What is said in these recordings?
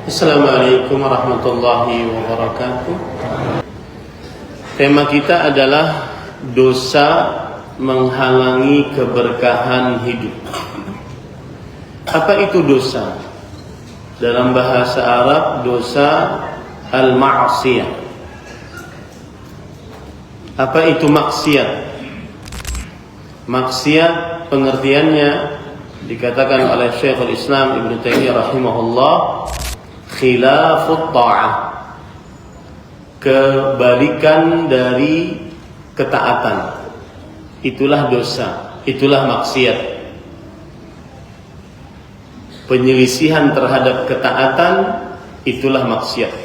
Assalamualaikum warahmatullahi wabarakatuh. Tema kita adalah dosa menghalangi keberkahan hidup. Apa itu dosa? Dalam bahasa Arab, dosa al-ma'siyah. Apa itu maksiat? Maksiat pengertiannya dikatakan oleh Syekhul Islam Ibnu Taimiyah rahimahullah, khilafut ta'ah, kebalikan dari ketaatan. Itulah dosa, itulah maksiat. Penyelisihan terhadap ketaatan, itulah maksiat.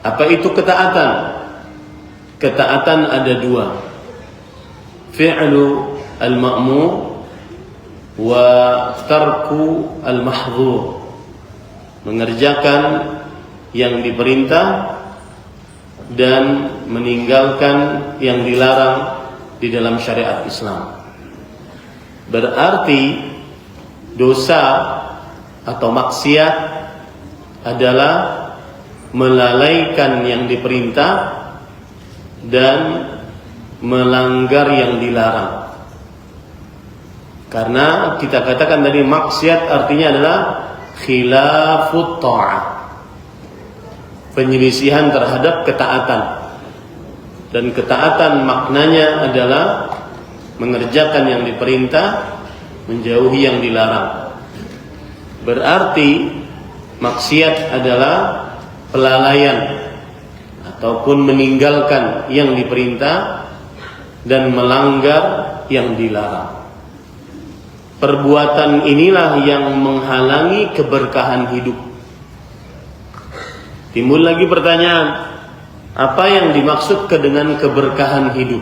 Apa itu ketaatan? Ketaatan ada dua, fi'lu al-ma'mur wa tarku al-mahdhur, mengerjakan yang diperintah dan meninggalkan yang dilarang di dalam syariat Islam. Berarti dosa atau maksiat adalah melalaikan yang diperintah dan melanggar yang dilarang. Karena kita katakan tadi maksiat artinya adalah khilafut ta'ah, penyelisihan terhadap ketaatan. Dan ketaatan maknanya adalah mengerjakan yang diperintah, menjauhi yang dilarang. Berarti maksiat adalah pelalaian ataupun meninggalkan yang diperintah dan melanggar yang dilarang. Perbuatan inilah yang menghalangi keberkahan hidup. Timbul lagi pertanyaan, apa yang dimaksud dengan keberkahan hidup?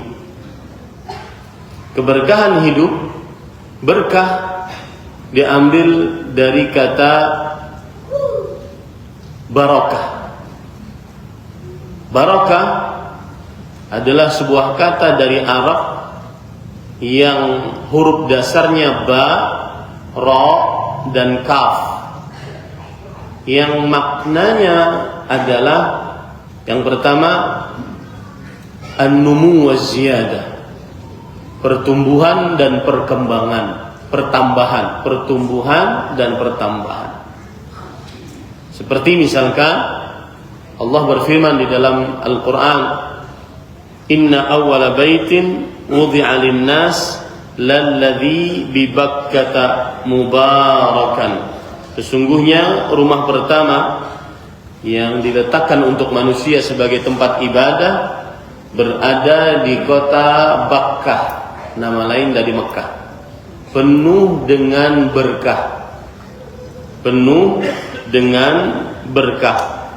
Keberkahan hidup, berkah diambil dari kata barakah. Barakah adalah sebuah kata dari Arab yang huruf dasarnya ba, ra, dan kaf, yang maknanya adalah yang pertama an-numu wa ziyadah, pertumbuhan dan perkembangan, pertambahan, pertumbuhan dan pertambahan. Seperti misalkan Allah berfirman di dalam Al-Quran, inna awwala baitin wudi'a lin-nas lalladzi bi Bakkata mubarakan. Sesungguhnya rumah pertama yang diletakkan untuk manusia sebagai tempat ibadah berada di kota Bakkah, nama lain dari Mekah, penuh dengan berkah. Penuh dengan berkah.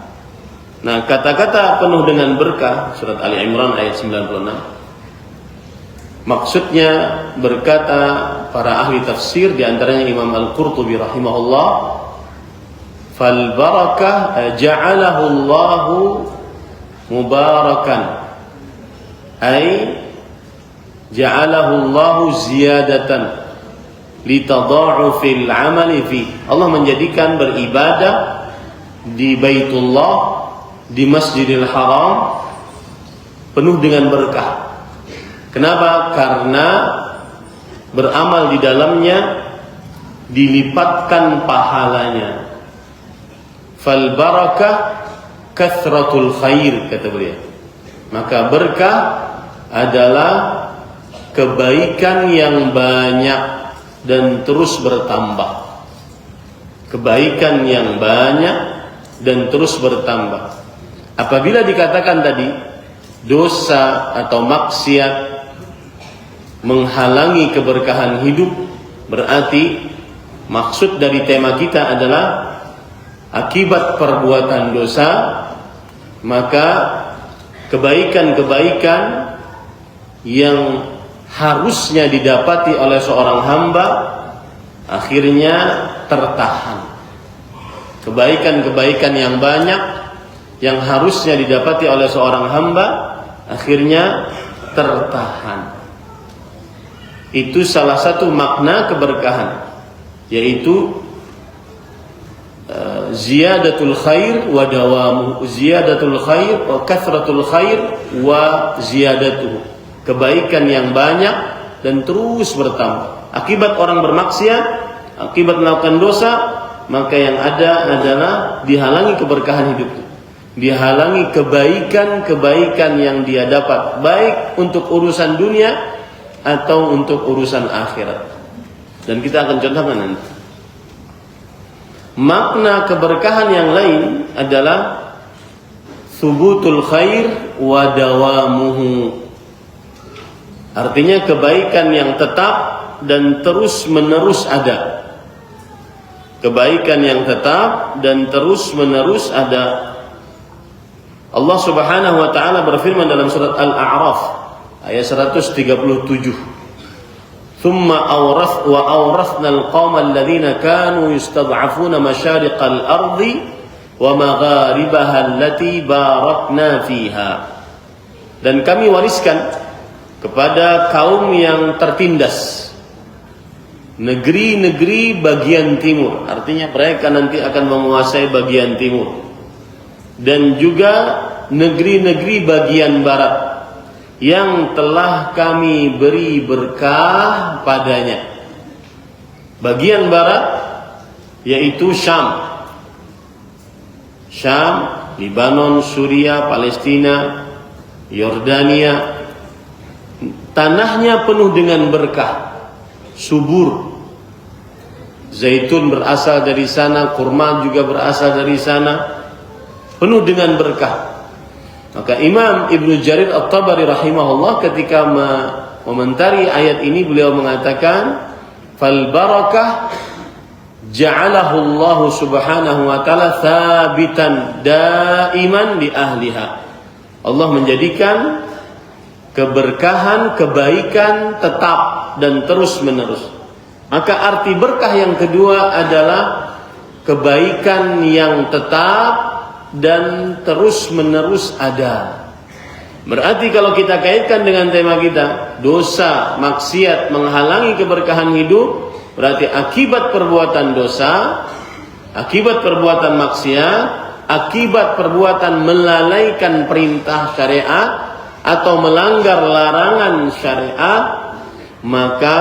Nah, kata-kata penuh dengan berkah surat Ali Imran ayat 96, maksudnya berkata para ahli tafsir, di antaranya Imam Al-Qurtubi rahimahullah, fal barakah ja'alahu Allahu mubarakan, ay ja'alahu Allahu ziyadatan litadha'ufil amali fi. Allah menjadikan beribadah di Baitullah, di Masjidil Haram, penuh dengan berkah. Kenapa? Karena beramal di dalamnya dilipatkan pahalanya. Fal barakah kathratul khair, kata beliau. Maka berkah adalah kebaikan yang banyak dan terus bertambah. Kebaikan yang banyak dan terus bertambah. Apabila dikatakan tadi dosa atau maksiat menghalangi keberkahan hidup, berarti maksud dari tema kita adalah akibat perbuatan dosa, maka kebaikan-kebaikan yang harusnya didapati oleh seorang hamba akhirnya tertahan. Kebaikan-kebaikan yang banyak yang harusnya didapati oleh seorang hamba akhirnya tertahan. Itu salah satu makna keberkahan, yaitu ziyadatul khair wa dawamu, ziyadatul khair wa kathratul khair wa ziyadatuhu. Kebaikan yang banyak dan terus bertambah. Akibat orang bermaksiat, akibat melakukan dosa, maka yang ada adalah dihalangi keberkahan hidupnya, dihalangi kebaikan-kebaikan yang dia dapat, baik untuk urusan dunia atau untuk urusan akhirat. Dan kita akan contohkan nanti. Makna keberkahan yang lain adalah thubutul khair wa dawamuhu. Artinya kebaikan yang tetap dan terus menerus ada. Kebaikan yang tetap dan terus menerus ada. Allah Subhanahu wa taala berfirman dalam surat Al-A'raf ayat 137. ثم أورثنا القوم الذين كانوا يستضعفون مشارق الأرض ومغاربها التي باركنا فيها. Dan kami wariskan kepada kaum yang tertindas negeri-negeri bagian timur, artinya mereka nanti akan menguasai bagian timur, dan juga negeri-negeri bagian barat yang telah kami beri berkah padanya. Bagian barat yaitu Syam, Libanon, Suriah, Palestina, Yordania. Tanahnya penuh dengan berkah, subur. Zaitun berasal dari sana, kurma juga berasal dari sana, penuh dengan berkah. Maka Imam Ibnu Jarir At-Tabari rahimahullah ketika mengomentari ayat ini, beliau mengatakan, fal barakah ja'alahu Allah subhanahu wa ta'ala thabitan daiman li ahliha. Allah menjadikan keberkahan, kebaikan tetap dan terus menerus. Maka arti berkah yang kedua adalah kebaikan yang tetap dan terus menerus ada. Berarti kalau kita kaitkan dengan tema kita, dosa, maksiat menghalangi keberkahan hidup, berarti akibat perbuatan dosa, akibat perbuatan maksiat, akibat perbuatan melalaikan perintah syariat atau melanggar larangan syariat, maka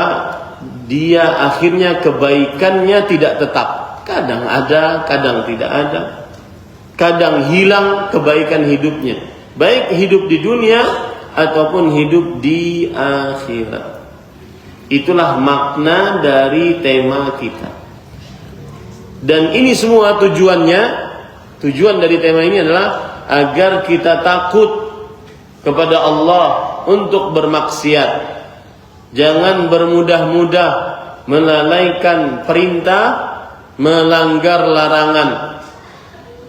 dia akhirnya kebaikannya tidak tetap. Kadang ada, kadang tidak ada. Kadang hilang kebaikan hidupnya, baik hidup di dunia ataupun hidup di akhirat. Itulah makna dari tema kita. Dan ini semua tujuan dari tema ini adalah agar kita takut kepada Allah untuk bermaksiat. Jangan bermudah-mudah melalaikan perintah, melanggar larangan.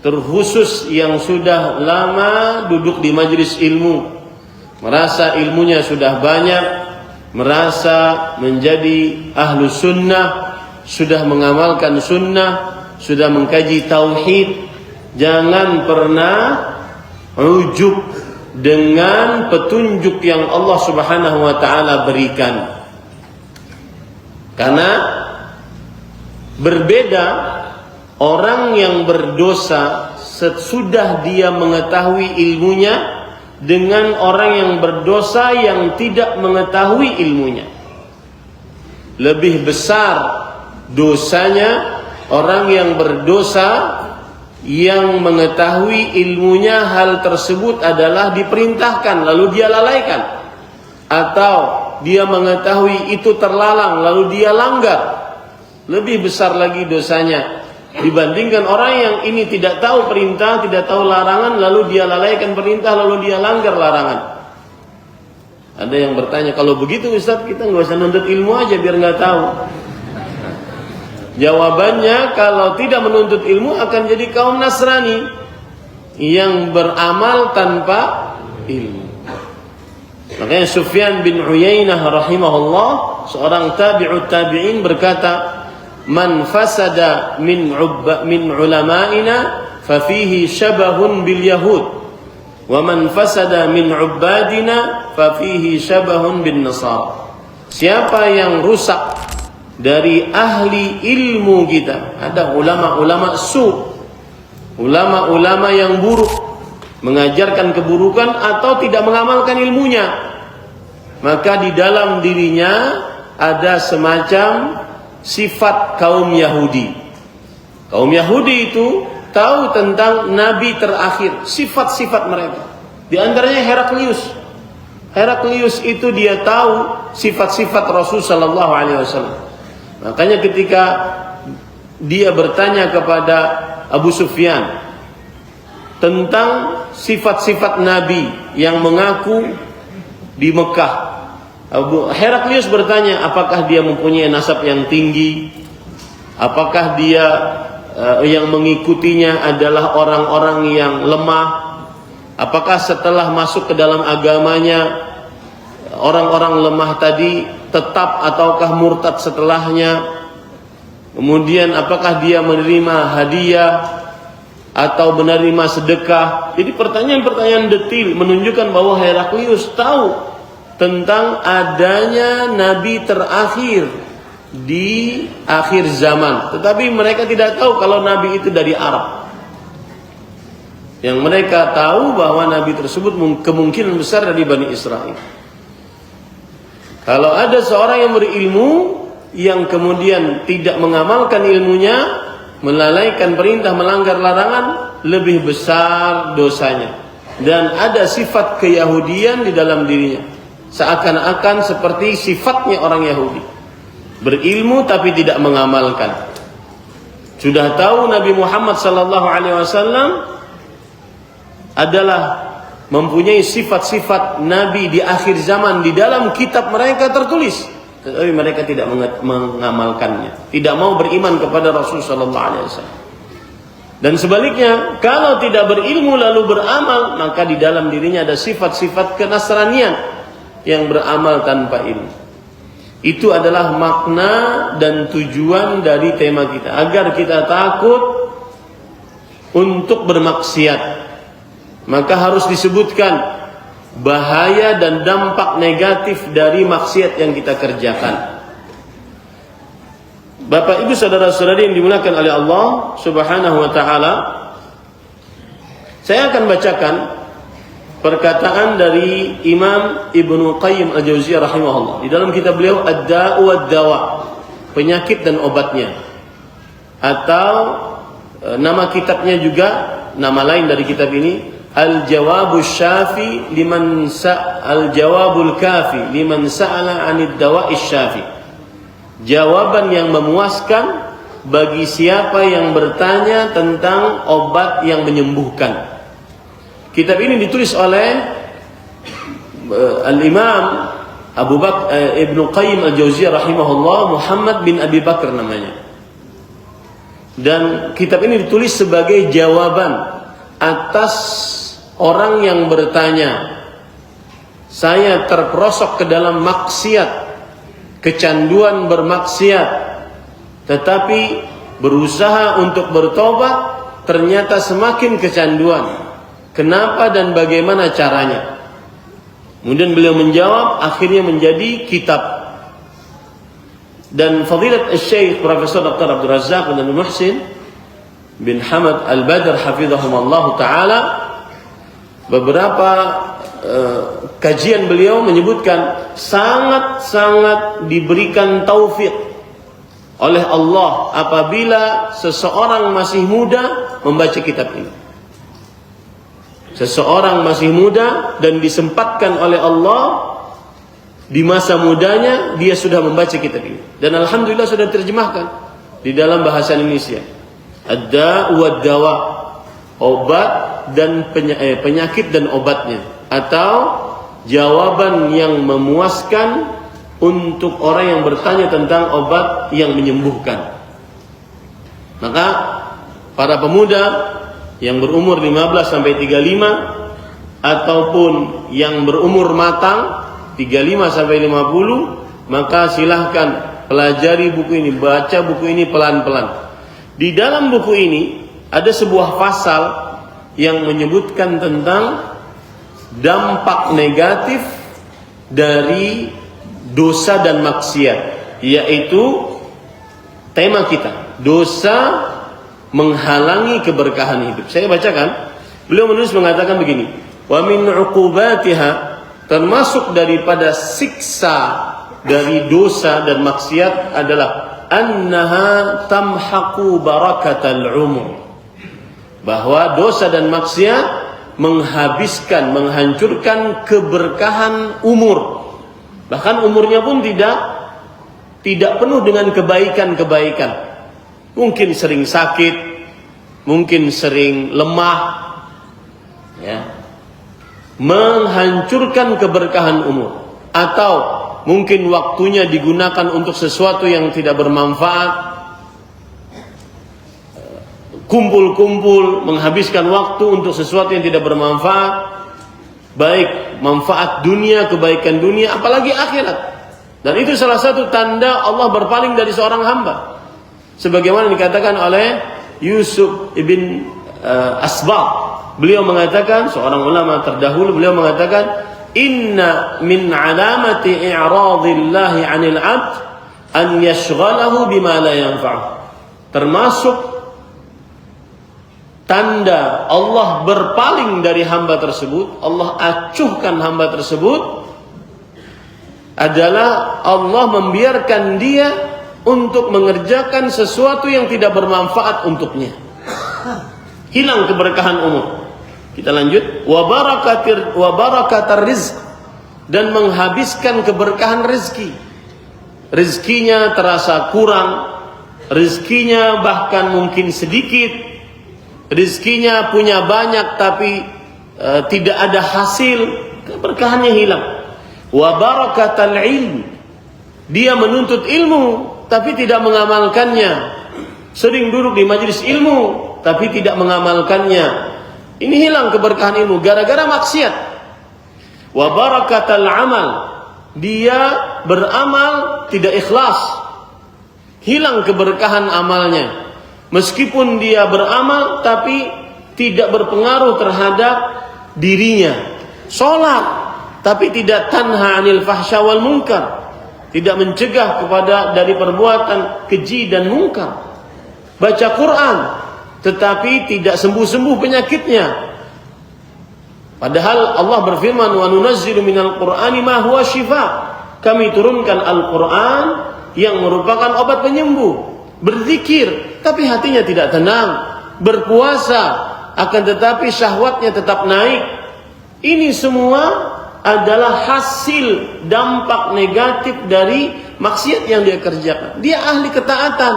Terkhusus yang sudah lama duduk di majelis ilmu, merasa ilmunya sudah banyak, merasa menjadi ahlu sunnah, sudah mengamalkan sunnah, sudah mengkaji tauhid. Jangan pernah ujub dengan petunjuk yang Allah Subhanahu wa taala berikan. Karena berbeda orang yang berdosa sesudah dia mengetahui ilmunya dengan orang yang berdosa yang tidak mengetahui ilmunya. Lebih besar dosanya orang yang berdosa yang mengetahui ilmunya hal tersebut adalah diperintahkan lalu dia lalaikan, atau dia mengetahui itu terlarang lalu dia langgar. Lebih besar lagi dosanya dibandingkan orang yang ini tidak tahu perintah, tidak tahu larangan, lalu dia lalaikan perintah, lalu dia langgar larangan. Ada yang bertanya, kalau begitu Ustaz kita nggak usah nuntut ilmu aja biar nggak tahu. Jawabannya, kalau tidak menuntut ilmu akan jadi kaum Nasrani yang beramal tanpa ilmu. Makanya Sufyan bin Uyainah rahimahullah, seorang tabi'ut tabi'in, berkata, man fasada min ulama'ina fa fihi syabahun bil yahud wa man fasada min ubadina fa fihi syabahun bin nasara. Siapa yang rusak dari ahli ilmu kita, ada ulama-ulama su ulama-ulama yang buruk, mengajarkan keburukan atau tidak mengamalkan ilmunya, maka di dalam dirinya ada semacam sifat kaum Yahudi. Kaum Yahudi itu tahu tentang nabi terakhir, sifat-sifat mereka. Di antaranya Heraklius. Heraklius itu dia tahu sifat-sifat Rasul sallallahu alaihi wasallam. Makanya ketika dia bertanya kepada Abu Sufyan tentang sifat-sifat nabi yang mengaku di Mekah, Heraklius bertanya apakah dia mempunyai nasab yang tinggi, apakah dia yang mengikutinya adalah orang-orang yang lemah, apakah setelah masuk ke dalam agamanya orang-orang lemah tadi tetap ataukah murtad setelahnya, kemudian apakah dia menerima hadiah atau menerima sedekah. Jadi pertanyaan-pertanyaan detil menunjukkan bahwa Heraklius tahu tentang adanya nabi terakhir di akhir zaman, tetapi mereka tidak tahu kalau nabi itu dari Arab. Yang mereka tahu bahwa nabi tersebut kemungkinan besar dari Bani Israel. Kalau ada seorang yang berilmu yang kemudian tidak mengamalkan ilmunya, melalaikan perintah, melanggar larangan, lebih besar dosanya. Dan ada sifat keyahudian di dalam dirinya, seakan-akan seperti sifatnya orang Yahudi, berilmu tapi tidak mengamalkan. Sudah tahu Nabi Muhammad sallallahu alaihi wasallam adalah mempunyai sifat-sifat nabi di akhir zaman, di dalam kitab mereka tertulis, tetapi mereka tidak mengamalkannya, tidak mau beriman kepada Rasul sallallahu alaihi wasallam. Dan sebaliknya, kalau tidak berilmu lalu beramal, maka di dalam dirinya ada sifat-sifat kenasranian yang beramal tanpa ilmu. Itu adalah makna dan tujuan dari tema kita, agar kita takut untuk bermaksiat. Maka harus disebutkan bahaya dan dampak negatif dari maksiat yang kita kerjakan. Bapak Ibu saudara-saudari yang dimuliakan oleh Allah Subhanahu wa taala, saya akan bacakan perkataan dari Imam Ibnu Qayyim Al-Jauziyah rahimahullah di dalam kitab beliau Ad-Da'u wad-Dawa, penyakit dan obatnya, atau nama kitabnya juga, nama lain dari kitab ini, Al-Jawabul Syafi liman Al-Jawabul Kafi liman sa'ala 'anid dawa'is syafi. Jawaban yang memuaskan bagi siapa yang bertanya tentang obat yang menyembuhkan. Kitab ini ditulis oleh Al-Imam Abu Bakar Ibnu Qayyim Al-Jauziyah rahimahullah, Muhammad bin Abi Bakar namanya. Dan kitab ini ditulis sebagai jawaban atas orang yang bertanya, saya terperosok ke dalam maksiat, kecanduan bermaksiat, tetapi berusaha untuk bertobat, ternyata semakin kecanduan. Kenapa dan bagaimana caranya? Kemudian beliau menjawab, akhirnya menjadi kitab. Dan Fadilat Syekh Profesor Dr. Abdul Razak bin Muhsin bin Hamad Al-Badr hafizahumullah taala, beberapa kajian beliau menyebutkan sangat-sangat diberikan taufik oleh Allah apabila seseorang masih muda membaca kitab ini. Seseorang masih muda dan disempatkan oleh Allah di masa mudanya, dia sudah membaca kitab ini. Dan alhamdulillah sudah terjemahkan di dalam bahasa Indonesia. Ad-Da'u wad-Dawa, obat dan penyakit dan obatnya, atau jawaban yang memuaskan untuk orang yang bertanya tentang obat yang menyembuhkan. Maka para pemuda yang berumur 15 sampai 35 ataupun yang berumur matang 35 sampai 50, maka silahkan pelajari buku ini, baca buku ini pelan-pelan. Di dalam buku ini ada sebuah pasal yang menyebutkan tentang dampak negatif dari dosa dan maksiat, yaitu tema kita, dosa menghalangi keberkahan hidup. Saya bacakan, beliau menulis mengatakan begini, wa min uqubatiha, termasuk daripada siksa dari dosa dan maksiat adalah annaha tamhaqu barakatal umur, bahwa dosa dan maksiat menghabiskan, menghancurkan keberkahan umur. Bahkan umurnya pun tidak penuh dengan kebaikan-kebaikan. Mungkin sering sakit, mungkin sering lemah, ya. Menghancurkan keberkahan umur. Atau mungkin waktunya digunakan untuk sesuatu yang tidak bermanfaat, kumpul-kumpul, menghabiskan waktu untuk sesuatu yang tidak bermanfaat, baik manfaat dunia, kebaikan dunia, apalagi akhirat. Dan itu salah satu tanda Allah berpaling dari seorang hamba. Sebagaimana dikatakan oleh Yusuf ibn Asbaq, beliau mengatakan, seorang ulama terdahulu, beliau mengatakan, inna min alamati i'radillahi 'anil 'abd an yashghalahu bima la yanfa'u. Termasuk tanda Allah berpaling dari hamba tersebut, Allah acuhkan hamba tersebut, adalah Allah membiarkan dia untuk mengerjakan sesuatu yang tidak bermanfaat untuknya. Hilang keberkahan umur. Kita lanjut, wa barakatir rizq, dan menghabiskan keberkahan rezeki. Rezekinya terasa kurang, rezekinya bahkan mungkin sedikit, rezekinya punya banyak tapi tidak ada hasil, keberkahannya hilang. Wa barakatal ilm, dia menuntut ilmu tapi tidak mengamalkannya. Sering duduk di majelis ilmu tapi tidak mengamalkannya. Ini hilang keberkahan ilmu gara-gara maksiat. Wa barakatal amal, dia beramal tidak ikhlas, hilang keberkahan amalnya. Meskipun dia beramal tapi tidak berpengaruh terhadap dirinya. Salat tapi tidak tanha 'anil fahsya wal munkar, tidak mencegah kepada dari perbuatan keji dan mungkar. Baca Quran tetapi tidak sembuh-sembuh penyakitnya. Padahal Allah berfirman, wa nunazzilu minal qur'ani ma huwa shifa. Kami turunkan Al-Quran yang merupakan obat penyembuh. Berzikir tapi hatinya tidak tenang, berpuasa akan tetapi syahwatnya tetap naik. Ini semua adalah hasil dampak negatif dari maksiat yang dia kerjakan. Dia ahli ketaatan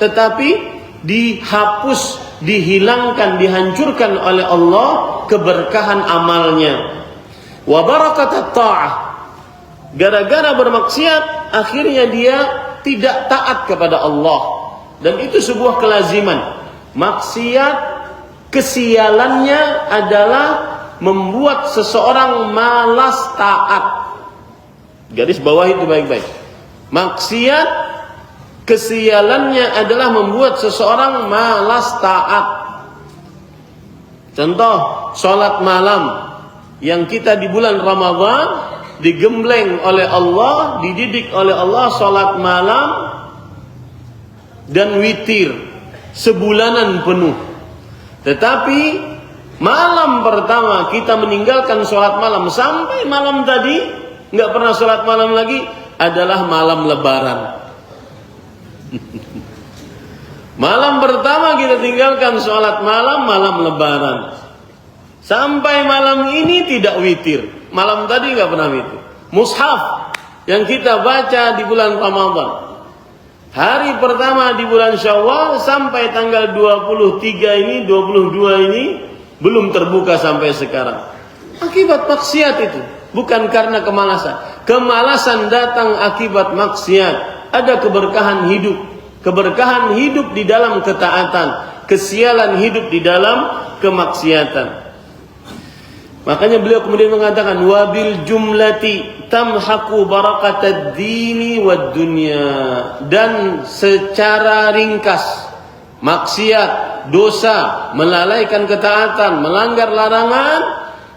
tetapi dihapus, dihilangkan, dihancurkan oleh Allah keberkahan amalnya. Wa barakatat ta'ah, gara-gara bermaksiat akhirnya dia tidak taat kepada Allah. Dan itu sebuah kelaziman. Maksiat kesialannya adalah membuat seseorang malas taat. Garis bawah itu baik-baik. Maksiat kesialannya adalah membuat seseorang malas taat. Contoh, sholat malam yang kita di bulan Ramadan digembleng oleh Allah, dididik oleh Allah, sholat malam dan witir sebulanan penuh. Tetapi malam pertama kita meninggalkan sholat malam sampai malam tadi nggak pernah sholat malam lagi, adalah malam Lebaran. Malam pertama kita tinggalkan sholat malam, malam Lebaran. Sampai malam ini tidak witir. Malam tadi nggak pernah witir. Mushaf yang kita baca di bulan Ramadan, hari pertama di bulan Syawal sampai tanggal 23 ini, 22 ini belum terbuka sampai sekarang. Akibat maksiat itu, bukan karena kemalasan. Kemalasan datang akibat maksiat. Ada keberkahan hidup. Keberkahan hidup di dalam ketaatan, kesialan hidup di dalam kemaksiatan. Makanya beliau kemudian mengatakan, wabil jumlati tamhaqu barakatad dini wad dunya. Dan secara ringkas, maksiat, dosa, melalaikan ketaatan, melanggar larangan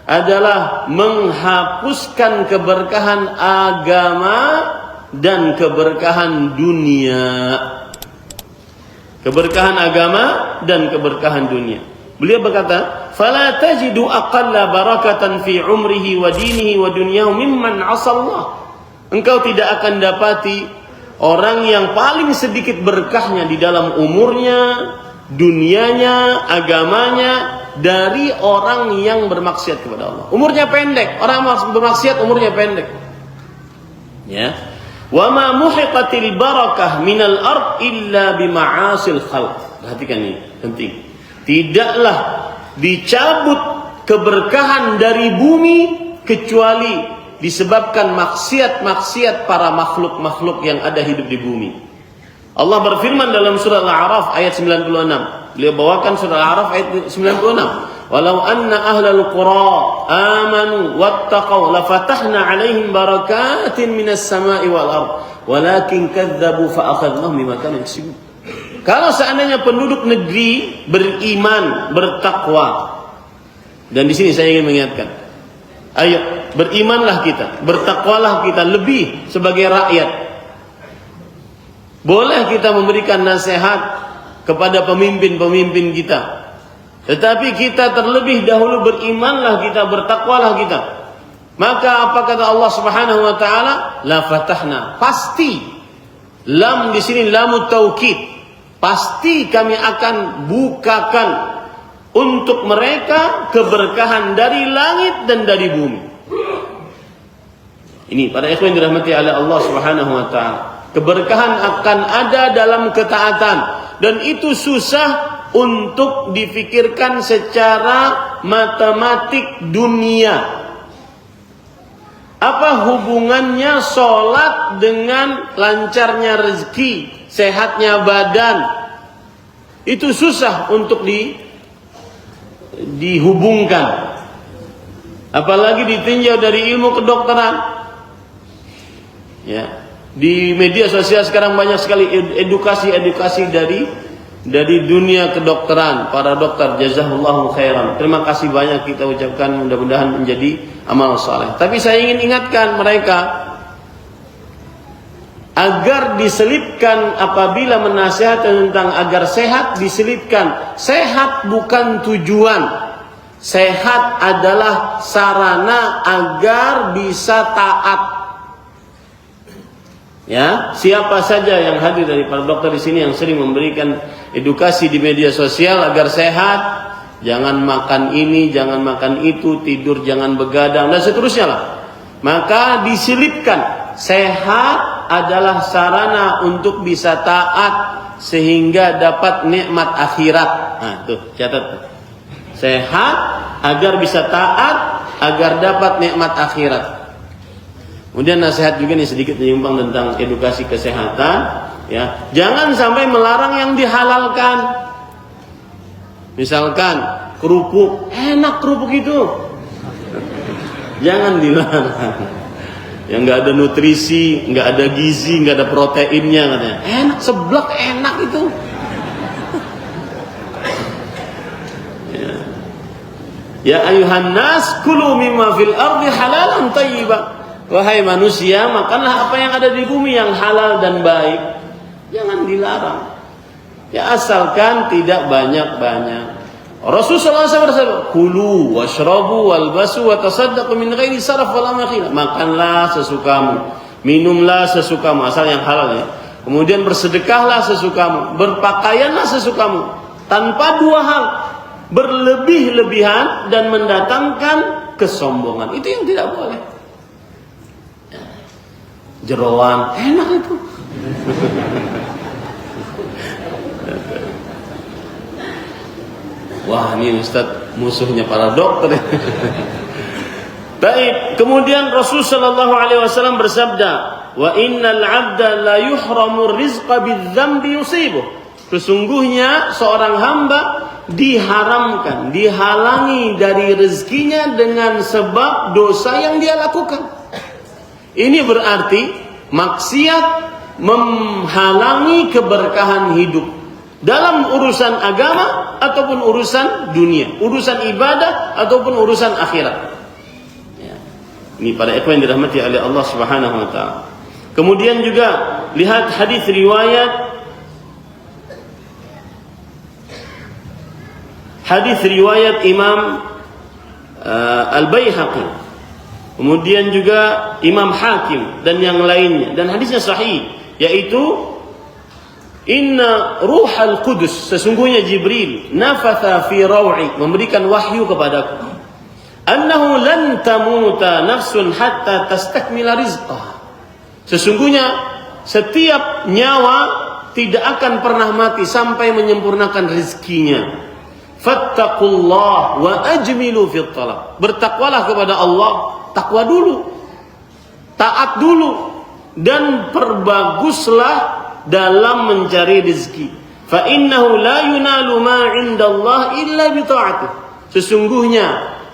adalah menghapuskan keberkahan agama dan keberkahan dunia. keberkahan agama dan keberkahan dunia. Beliau berkata, "Fala tajidu aqalla barakatan fi umrihi wa dinihi wa dunyahu mimman 'asallah." Engkau tidak akan dapati orang yang paling sedikit berkahnya di dalam umurnya, dunianya, agamanya dari orang yang bermaksiat kepada Allah. Umurnya pendek, orang bermaksiat umurnya pendek. Ya. Wa ma muhiqatil barakah minal ard illa bima'asil khalq. Perhatikan ini, penting. Tidaklah dicabut keberkahan dari bumi kecuali disebabkan maksiat-maksiat para makhluk-makhluk yang ada hidup di bumi. Allah berfirman dalam surah Al-A'raf ayat 96. Beliau bawakan surah Al-A'raf ayat 96. Walau anna ahlal qura amanu wattaqau lafatahna alaihim barakatin minas sama'i wal ard walakin kadzdzabu fa akhadnahum bima kanu yaksibun. Kalau seandainya penduduk negeri beriman, bertakwa. Dan di sini saya ingin mengingatkan. Ayo, berimanlah kita, bertakwalah kita lebih sebagai rakyat. Boleh kita memberikan nasihat kepada pemimpin-pemimpin kita. Tetapi kita terlebih dahulu berimanlah kita, bertakwalah kita. Maka apa kata Allah Subhanahu wa taala? La fatahna. Pasti. Lam di sini lamut taukid. Pasti kami akan bukakan untuk mereka keberkahan dari langit dan dari bumi. Ini para ikhwan dirahmati oleh Allah Subhanahu wa taala. Keberkahan akan ada dalam ketaatan dan itu susah untuk difikirkan secara matematik dunia. Apa hubungannya sholat dengan lancarnya rezeki, sehatnya badan? Itu susah untuk dihubungkan. Apalagi ditinjau dari ilmu kedokteran. Ya, di media sosial sekarang banyak sekali edukasi dari dunia kedokteran. Para dokter, jazakumullahu khairan. Terima kasih banyak kita ucapkan, mudah-mudahan menjadi amal saleh. Tapi saya ingin ingatkan mereka agar diselipkan apabila menasihatkan tentang agar sehat, diselipkan sehat bukan tujuan. Sehat adalah sarana agar bisa taat. Ya, siapa saja yang hadir dari para dokter di sini yang sering memberikan edukasi di media sosial agar sehat, jangan makan ini, jangan makan itu, tidur jangan begadang dan seterusnya lah. Maka diselipkan sehat adalah sarana untuk bisa taat sehingga dapat nikmat akhirat. Nah, tuh catat. Sehat agar bisa taat, agar dapat nikmat akhirat. Kemudian nasihat juga nih sedikit menyimpang tentang edukasi kesehatan, ya. Jangan sampai melarang yang dihalalkan. Misalkan kerupuk, enak kerupuk itu. Jangan dilarang. Yang nggak ada nutrisi, nggak ada gizi, nggak ada proteinnya katanya. Enak seblak, enak itu. Ya ayuhan nas kulu mimma fil ardi halalan thayyiban. Wahai manusia, makanlah apa yang ada di bumi yang halal dan baik. Jangan dilarang. Ya asalkan tidak banyak-banyak. Rasulullah SAW bersabda, "Kulu washrabu walbasu wa tasaddaqu min ghairi saraf wala makhila." Makanlah sesukamu, minumlah sesukamu, asal yang halal ya. Kemudian bersedekahlah sesukamu, berpakaianlah sesukamu, tanpa dua hal, berlebih-lebihan dan mendatangkan kesombongan. Itu yang tidak boleh. Jeroan enak itu. Wah, ini Ustaz musuhnya para dokter. Baik, kemudian Rasul sallallahu alaihi wasallam bersabda, "Wa innal 'abda la yuhramu rizqa bidzambi yusibuh." Sesungguhnya seorang hamba diharamkan, dihalangi dari rezekinya dengan sebab dosa yang dia lakukan. Ini berarti maksiat menghalangi keberkahan hidup dalam urusan agama ataupun urusan dunia, urusan ibadah ataupun urusan akhirat. Ya. Ini para ikhwan yang dirahmati oleh Allah Subhanahu wa taala. Kemudian juga lihat hadis riwayat Hadis riwayat Imam Al-Baihaqi, kemudian juga Imam Hakim dan yang lainnya, dan hadisnya sahih, yaitu Inna Ruhal Qudus, sesungguhnya Jibril, nafatha fi raw'i, memberikan wahyu kepadaku, annahu lan tamuta nafsun hatta tastakmila rizqah, sesungguhnya setiap nyawa tidak akan pernah mati sampai menyempurnakan rezekinya. Fattaqullah wa ajmilu fit talab, bertakwalah kepada Allah, takwa dulu, taat dulu, dan perbaguslah dalam mencari rezeki. Fa innahu la yunalu ma 'indallah illa bi ta'atih, sesungguhnya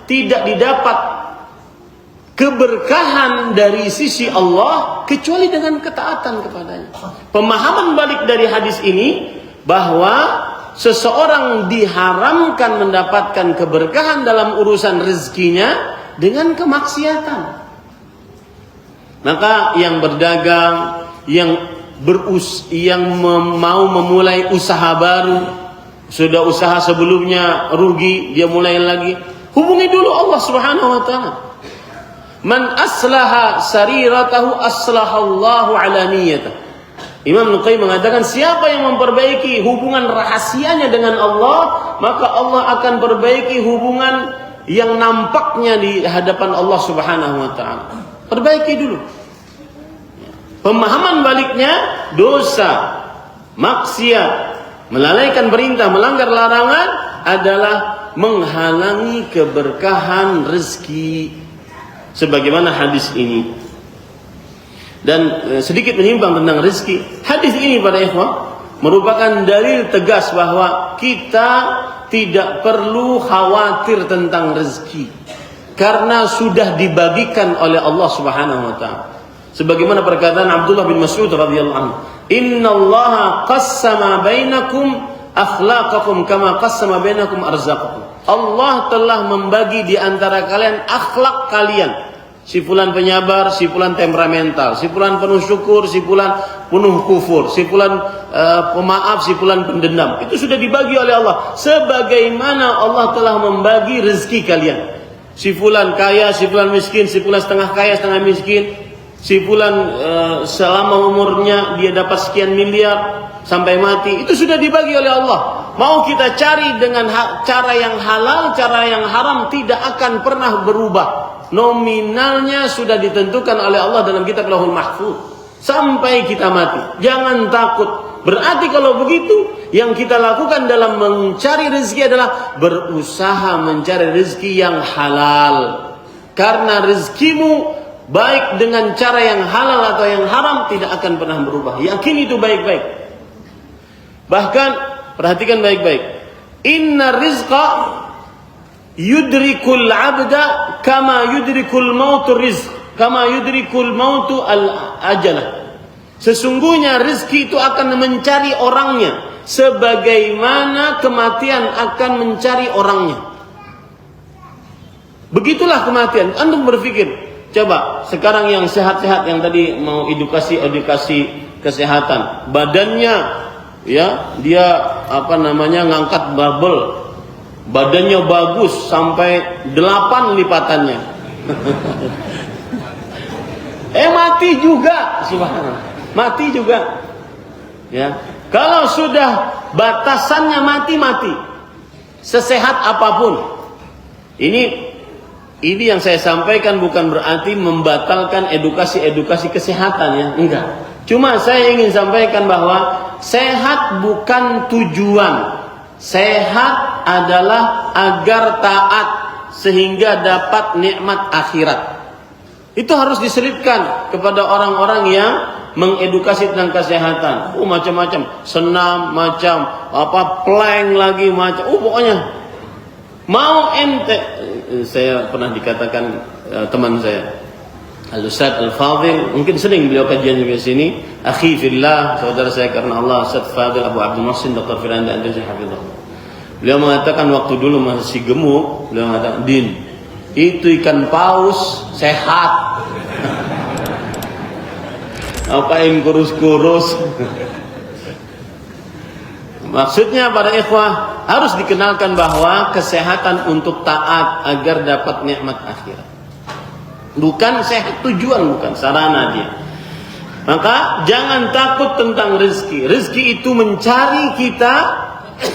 tidak didapat keberkahan dari sisi Allah kecuali dengan ketaatan kepadanya. Pemahaman balik dari hadis ini bahwa seseorang diharamkan mendapatkan keberkahan dalam urusan rezekinya dengan kemaksiatan. Maka yang berdagang, yang mau memulai usaha baru, sudah usaha sebelumnya rugi, dia mulai lagi, hubungi dulu Allah Subhanahu wa taala. Man aslaha sariratahu aslahallahu alaniyatahu. Imam Nuqayyim mengatakan, siapa yang memperbaiki hubungan rahasianya dengan Allah, maka Allah akan perbaiki hubungan yang nampaknya di hadapan Allah Subhanahu wa taala. Perbaiki dulu. Pemahaman baliknya, dosa, maksiat, melalaikan perintah, melanggar larangan adalah menghalangi keberkahan rezeki, sebagaimana hadis ini. Dan sedikit menyimpang tentang rezeki, hadis ini pada ikhwah merupakan dalil tegas bahwa kita tidak perlu khawatir tentang rezeki, karena sudah dibagikan oleh Allah Subhanahu wa taala. Sebagaimana perkataan Abdullah bin Mas'ud radhiyallahu anhu, "Innallaha qassama bainakum akhlaqakum kama qassama bainakum arzaqakum." Allah telah membagi di antara kalian akhlak kalian. Si fulan penyabar, si fulan temperamental, si fulan penuh syukur, si fulan penuh kufur, si fulan pemaaf, si fulan pendendam. Itu sudah dibagi oleh Allah. Sebagaimana Allah telah membagi rezeki kalian. Si fulan kaya, si fulan miskin, si fulan setengah kaya, setengah miskin. Si fulan selama umurnya dia dapat sekian miliar sampai mati. Itu sudah dibagi oleh Allah. Mau kita cari dengan cara yang halal, cara yang haram tidak akan pernah berubah. Nominalnya sudah ditentukan oleh Allah dalam kitab Lauhul Mahfuz sampai kita mati. Jangan takut. Berarti kalau begitu, yang kita lakukan dalam mencari rezeki adalah berusaha mencari rezeki yang halal. Karena rezekimu baik dengan cara yang halal atau yang haram tidak akan pernah berubah. Yakin itu baik-baik. Bahkan perhatikan baik-baik. Inna rizqa yudrikul abda kama yudrikul mautu rizq, kama yudrikul mautu al-ajalah. Sesungguhnya rezeki itu akan mencari orangnya sebagaimana kematian akan mencari orangnya. Begitulah kematian. Antum berpikir, coba sekarang yang sehat-sehat, yang tadi mau edukasi kesehatan, badannya ya dia ngangkat barbel, badannya bagus sampai 8 lipatannya. Mati juga, subhanallah. Mati juga. Ya. Kalau sudah batasannya mati. Sesehat apapun. Ini yang saya sampaikan bukan berarti membatalkan edukasi kesehatan ya, enggak. Cuma saya ingin sampaikan bahwa sehat bukan tujuan. Sehat adalah agar taat sehingga dapat nikmat akhirat. Itu harus diselipkan kepada orang-orang yang mengedukasi tentang kesehatan. Macam-macam, senam, macam plank lagi, macam. Pokoknya mau ente. Saya pernah dikatakan teman saya, Al-Ustaz Al-Fadhil, mungkin sering beliau kajian juga sini, akhi fillah, saudara saya karena Allah, Ustaz Fadhil Abu Abdul Muhsin Dr. Firanda Andazi hafizahullah. Beliau mengatakan waktu dulu masih gemuk, beliau mengatakan, "Din, itu ikan paus sehat." Apain kurus-kurus. Maksudnya para ikhwah harus dikenalkan bahwa kesehatan untuk taat agar dapat nikmat akhirat. Bukan sehat tujuan, bukan sarana dia. Maka jangan takut tentang rezeki. Rezeki itu mencari kita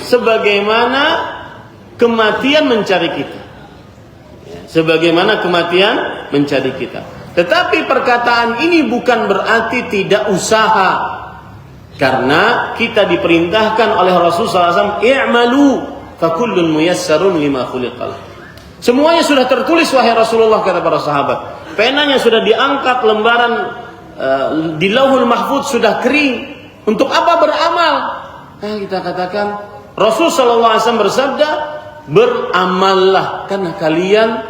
sebagaimana kematian mencari kita. Sebagaimana kematian mencari kita. Tetapi perkataan ini bukan berarti tidak usaha. Karena kita diperintahkan oleh Rasulullah SAW, i'malu fakullun muyassarun lima khuliqalah. Semuanya sudah tertulis wahai Rasulullah, kata para sahabat. Penanya sudah diangkat, lembaran di Lauhul Mahfuz sudah kering. Untuk apa beramal? Nah, kita katakan Rasulullah SAW bersabda, beramallah karena kalian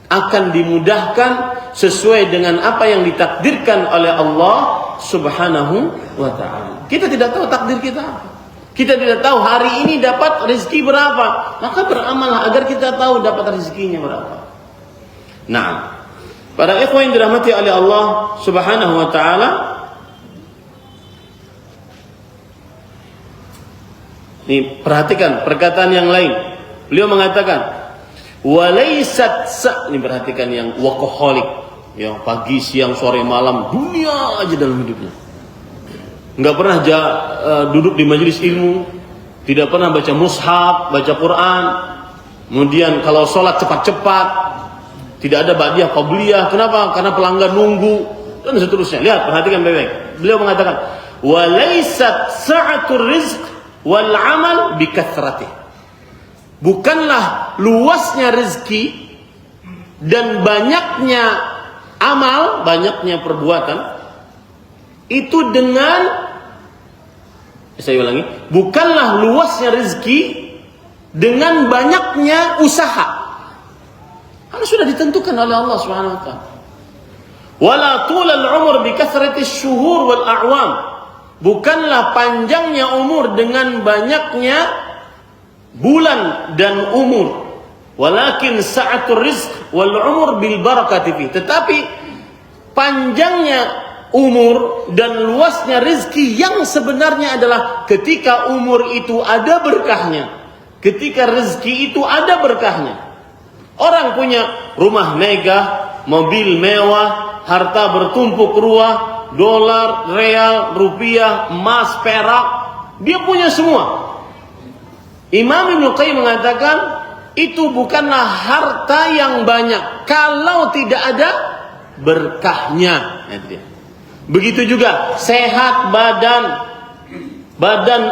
akan dimudahkan sesuai dengan apa yang ditakdirkan oleh Allah Subhanahu wa ta'ala. Kita tidak tahu takdir kita apa. Kita tidak tahu hari ini dapat rezeki berapa. Maka beramallah agar kita tahu dapat rezekinya berapa. Nah, para ikhwan yang dirahmati oleh Allah Subhanahu wa ta'ala, ini perhatikan perkataan yang lain. Beliau mengatakan, walaysat ini perhatikan yang workaholic, yang pagi siang sore malam dunia aja dalam hidupnya, nggak pernah duduk di majelis ilmu, tidak pernah baca mushaf, baca Quran, kemudian kalau sholat cepat-cepat, tidak ada ba'diyah qabliyah. Kenapa? Karena pelanggan nunggu dan seterusnya. Lihat, perhatikan baik-baik. Beliau mengatakan, walaysat sa'atur rizq wal amal bikathratihi. Bukanlah luasnya rezeki dan banyaknya amal, banyaknya perbuatan itu dengan, saya ulangi, bukanlah luasnya rezeki dengan banyaknya usaha. Karena sudah ditentukan oleh Allah Subhanahu wa taala. Wala tulal umur bi kathrati syuhur wal a'wam. Bukanlah panjangnya umur dengan banyaknya bulan dan umur, walakin sa'atur rizq wal umur bil barakati fi. Tetapi panjangnya umur dan luasnya rezeki yang sebenarnya adalah ketika umur itu ada berkahnya, ketika rezeki itu ada berkahnya. Orang punya rumah megah, mobil mewah, harta bertumpuk ruah, dolar, real, rupiah, emas, perak, dia punya semua. Imam Ibnu Qayyim mengatakan itu bukanlah harta yang banyak kalau tidak ada berkahnya. Begitu juga sehat badan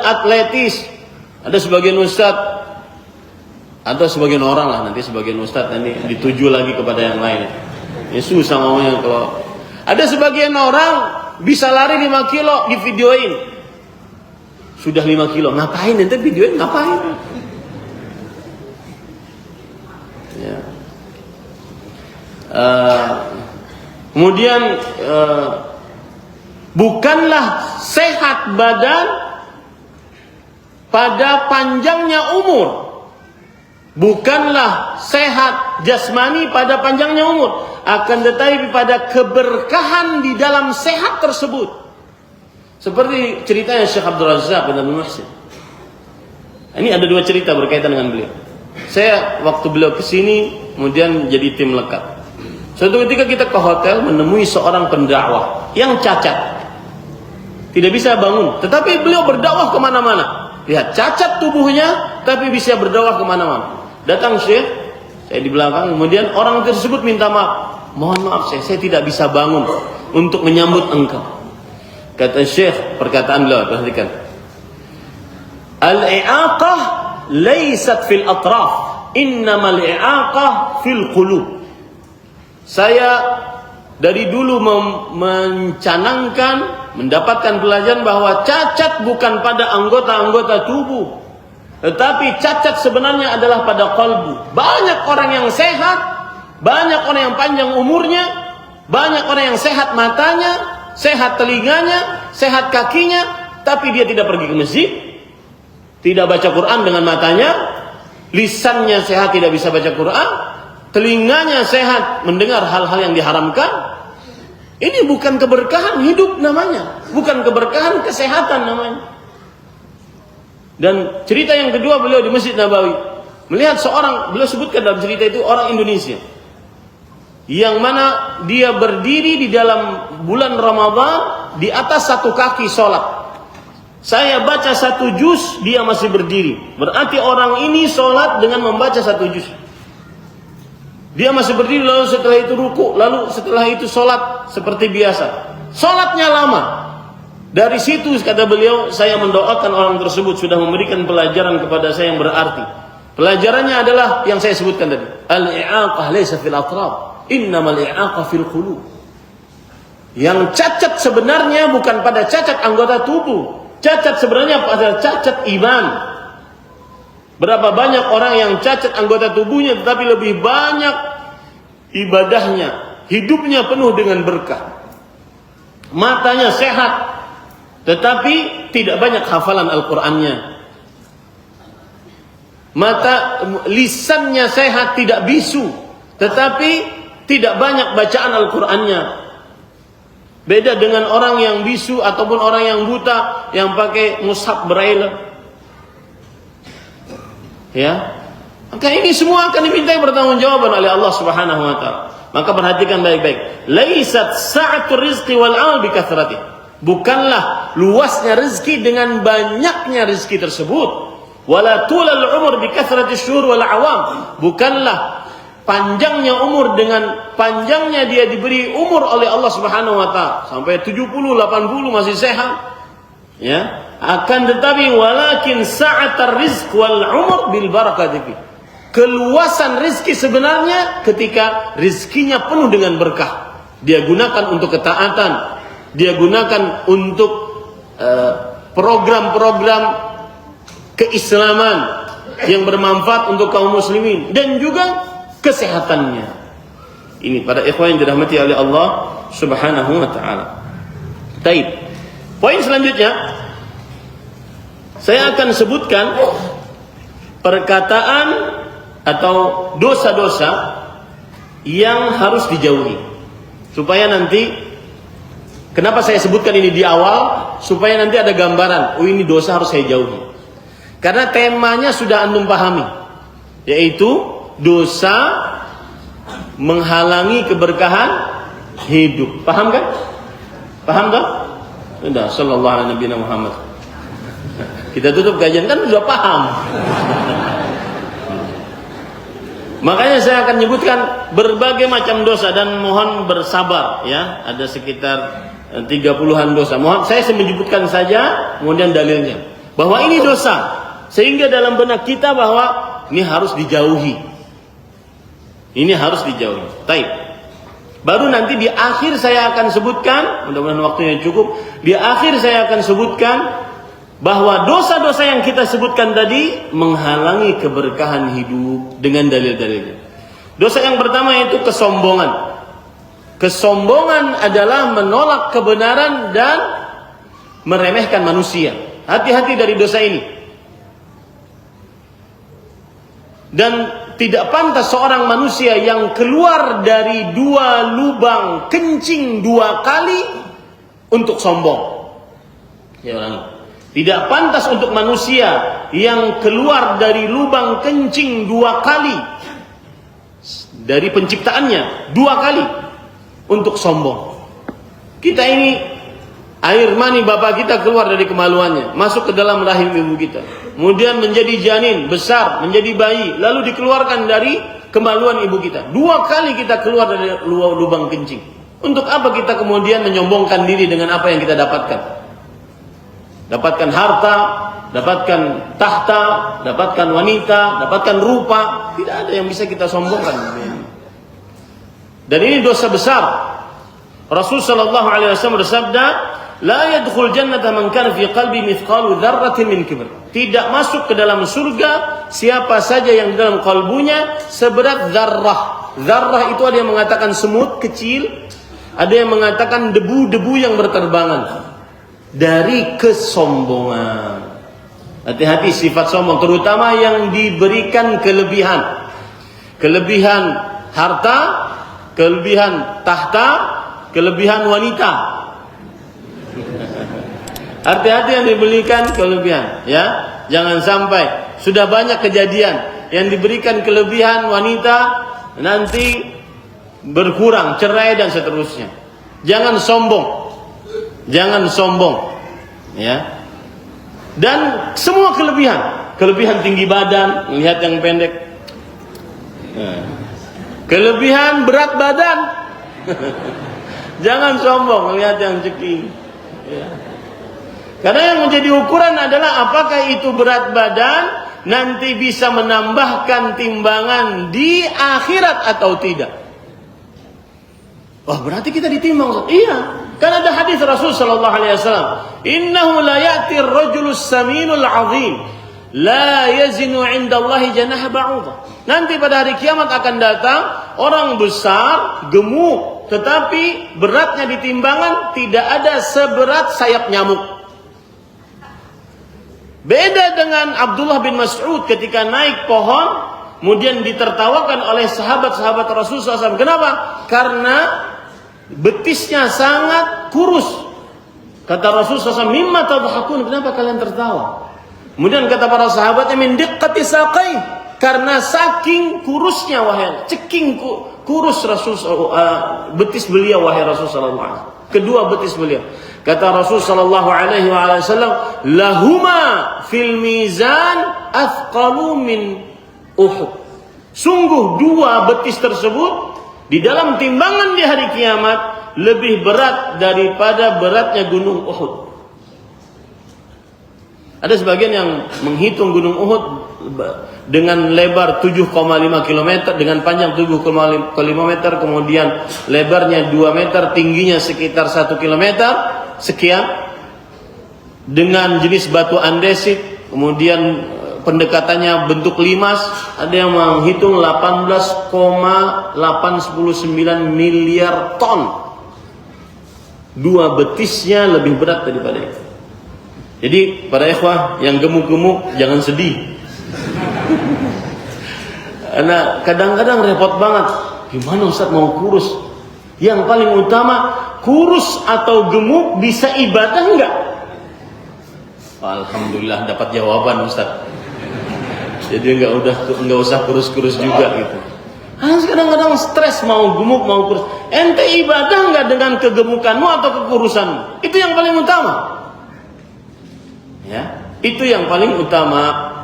atletis. Ada sebagian ustadz, ada sebagian orang lah, nanti sebagian ustadz ini dituju lagi kepada yang lain. Ini susah ngomongnya. Kalau ada sebagian orang bisa lari 5 kilo di videoin. Sudah 5 kilo, ngapain nanti videoin, ngapain? Ya. Kemudian bukanlah sehat badan pada panjangnya umur, bukanlah sehat jasmani pada panjangnya umur, akan tetapi pada keberkahan di dalam sehat tersebut. Seperti ceritanya Syekh Abdul Razak bin Abdul Muhsin. Ini ada 2 cerita berkaitan dengan beliau. Saya waktu beliau kesini, kemudian jadi tim lekat. Suatu ketika kita ke hotel menemui seorang pendakwah yang cacat, tidak bisa bangun, tetapi beliau berdakwah kemana-mana. Lihat, cacat tubuhnya, tapi bisa berdakwah kemana-mana. Datang Syekh, saya di belakang, kemudian orang tersebut minta maaf. Mohon maaf saya tidak bisa bangun untuk menyambut engkau. Kata Syekh, perkataan beliau, perhatikan. Al-i'aqah laysat fil atraf, innamal i'aqah fil qulub. Saya dari dulu mencanangkan, mendapatkan pelajaran bahwa cacat bukan pada anggota-anggota tubuh, tetapi cacat sebenarnya adalah pada qalbu. Banyak orang yang sehat, banyak orang yang panjang umurnya, banyak orang yang sehat matanya, sehat telinganya, sehat kakinya, tapi dia tidak pergi ke masjid, tidak baca Quran dengan matanya, lisannya sehat tidak bisa baca Quran, telinganya sehat mendengar hal-hal yang diharamkan. Ini bukan keberkahan hidup namanya, bukan keberkahan kesehatan namanya. Dan cerita yang kedua, beliau di Masjid Nabawi melihat seorang, beliau sebutkan dalam cerita itu orang Indonesia, yang mana dia berdiri di dalam bulan Ramadan di atas satu kaki sholat. Saya baca satu juz, dia masih berdiri. Berarti orang ini sholat dengan membaca satu juz. Dia masih berdiri, lalu setelah itu ruku, lalu setelah itu sholat seperti biasa. Sholatnya lama. Dari situ kata beliau, saya mendoakan orang tersebut sudah memberikan pelajaran kepada saya yang berarti. Pelajarannya adalah yang saya sebutkan tadi. Al-i'aqah laysa fil atraf, innamal i'aqah fil qulub. Yang cacat sebenarnya bukan pada cacat anggota tubuh. Cacat sebenarnya pada cacat iman. Berapa banyak orang yang cacat anggota tubuhnya tetapi lebih banyak ibadahnya, hidupnya penuh dengan berkah. Matanya sehat tetapi tidak banyak hafalan Al-Qur'annya. Lisannya sehat, tidak bisu, tetapi tidak banyak bacaan Al-Qur'annya. Beda dengan orang yang bisu ataupun orang yang buta yang pakai mushaf braille. Ya. Maka ini semua akan dimintai pertanggungjawaban oleh Allah Subhanahu wa taala. Maka perhatikan baik-baik. Laisat sa'atur rizqi wal 'amal bi kathrati. Bukanlah luasnya rezeki dengan banyaknya rezeki tersebut. Wala tulal umur bi kathrati syuhur wal 'awam. Bukanlah panjangnya umur dengan panjangnya dia diberi umur oleh Allah Subhanahu wa taala sampai 70, 80 masih sehat. Ya, akan tetapi walakin sa'atar rizq wal umur bil barakati fi. Keluasan rizki sebenarnya ketika rizkinya penuh dengan berkah. Dia gunakan untuk ketaatan, dia gunakan untuk program-program keislaman yang bermanfaat untuk kaum muslimin dan juga kesehatannya. Ini para ikhwan yang dirahmati oleh Allah Subhanahu wa taala. Baik. Poin selanjutnya saya akan sebutkan perkataan atau dosa-dosa yang harus dijauhi. Supaya nanti, kenapa saya sebutkan ini di awal, supaya nanti ada gambaran, oh ini dosa harus saya jauhi. Karena temanya sudah antum pahami, yaitu dosa menghalangi keberkahan hidup. Paham kan? Paham kan? Sudah, sallallahu alaihi wasallam Muhammad. Kita tutup kajian kan sudah paham. Makanya saya akan menyebutkan berbagai macam dosa dan mohon bersabar ya. Ada sekitar 30-an dosa. Mohon saya menyebutkan saja kemudian dalilnya. Bahwa ini dosa. Sehingga dalam benak kita bahwa ini harus dijauhi. Ini harus dijauhi. Baik. Baru nanti di akhir saya akan sebutkan, mudah-mudahan waktunya cukup. Di akhir saya akan sebutkan bahwa dosa-dosa yang kita sebutkan tadi menghalangi keberkahan hidup dengan dalil-dalilnya. Dosa yang pertama yaitu kesombongan. Kesombongan adalah menolak kebenaran dan meremehkan manusia. Hati-hati dari dosa ini. Dan tidak pantas seorang manusia yang keluar dari 2 lubang kencing 2 kali untuk sombong. Ya ulangi. Tidak pantas untuk manusia yang keluar dari lubang kencing 2 kali dari penciptaannya 2 kali untuk sombong. Kita ini air mani bapak kita keluar dari kemaluannya, masuk ke dalam rahim ibu kita, kemudian menjadi janin, besar, menjadi bayi, lalu dikeluarkan dari kemaluan ibu kita. 2 kali kita keluar dari lubang kencing. Untuk apa kita kemudian menyombongkan diri dengan apa yang kita dapatkan? Dapatkan harta, dapatkan tahta, dapatkan wanita, dapatkan rupa. Tidak ada yang bisa kita sombongkan. Dan ini dosa besar. Rasul sallallahu alaihi wasallam bersabda, "La yadkhul jannata man kana fi qalbi mithqalu dzarratin min kibr." Tidak masuk ke dalam surga siapa saja yang di dalam kalbunya seberat zarrah. Zarrah itu ada yang mengatakan semut kecil, ada yang mengatakan debu-debu yang berterbangan. Dari kesombongan. Hati-hati sifat sombong, terutama yang diberikan kelebihan. Kelebihan harta, kelebihan tahta, kelebihan wanita. Hati-hati yang diberikan kelebihan, ya. Jangan sampai sudah banyak kejadian yang diberikan kelebihan wanita nanti berkurang, cerai dan seterusnya. Jangan sombong. Jangan sombong. Ya. Dan semua kelebihan tinggi badan, melihat yang pendek. Kelebihan berat badan. Jangan sombong melihat yang ceking. Ya. Karena yang menjadi ukuran adalah apakah itu berat badan nanti bisa menambahkan timbangan di akhirat atau tidak. Wah, berarti kita ditimbang, Ustaz. Iya, kan ada hadis Rasul sallallahu alaihi wasallam, "Innahu la ya'ti ar-rajulu as-saminul 'azim la yazinu 'inda Allah janaha ba'udah." Nanti pada hari kiamat akan datang orang besar, gemuk, tetapi beratnya di timbangan tidak ada seberat sayap nyamuk. Beda dengan Abdullah bin Mas'ud ketika naik pohon, kemudian ditertawakan oleh sahabat-sahabat Rasulullah SAW. Kenapa? Karena betisnya sangat kurus. Kata Rasulullah SAW, "Mimma tadhakun?" Kenapa kalian tertawa? Kemudian kata para sahabatnya, "Min diqqati saqain." Karena saking kurusnya ceking kurus betis beliau wahai Rasulullah SAW. Kedua betis beliau. Kata Rasul sallallahu alaihi wasallam, "Lahuma fil mizan athqalu min Uhud." Sungguh dua betis tersebut di dalam timbangan di hari kiamat lebih berat daripada beratnya gunung Uhud. Ada sebagian yang menghitung gunung Uhud dengan lebar 7,5 km, dengan panjang 7,5 meter, kemudian lebarnya 2 meter, tingginya sekitar 1 km sekian, dengan jenis batu andesit, kemudian pendekatannya bentuk limas. Ada yang menghitung 18,819 miliar ton. Dua betisnya lebih berat daripada itu. Jadi para ikhwah yang gemuk-gemuk jangan sedih. Karena kadang-kadang repot banget. Gimana Ustaz mau kurus? Yang paling utama, kurus atau gemuk bisa ibadah enggak? Alhamdulillah dapat jawaban Ustaz. Jadi enggak usah kurus-kurus juga gitu. Kadang-kadang stres mau gemuk mau kurus. Ente ibadah enggak dengan kegemukanmu atau kekurusanmu? Itu yang paling utama. Ya, itu yang paling utama.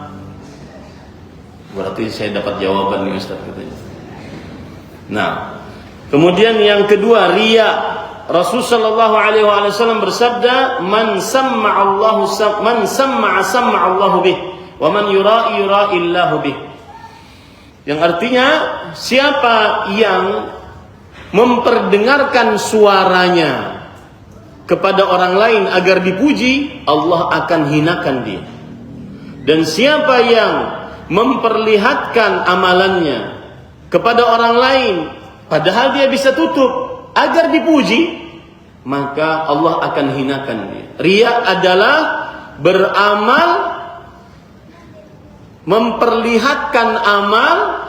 Berarti saya dapat jawaban nih Ustaz katanya. Nah, kemudian yang kedua, riya. Rasul sallallahu alaihi wasallam bersabda, "Man samma'a Allahu bih, wa man yura'i yura'illahu bih." Yang artinya, siapa yang memperdengarkan suaranya kepada orang lain agar dipuji, Allah akan hinakan dia. Dan siapa yang memperlihatkan amalannya kepada orang lain padahal dia bisa tutup agar dipuji, maka Allah akan hinakan dia. Riya adalah beramal, memperlihatkan amal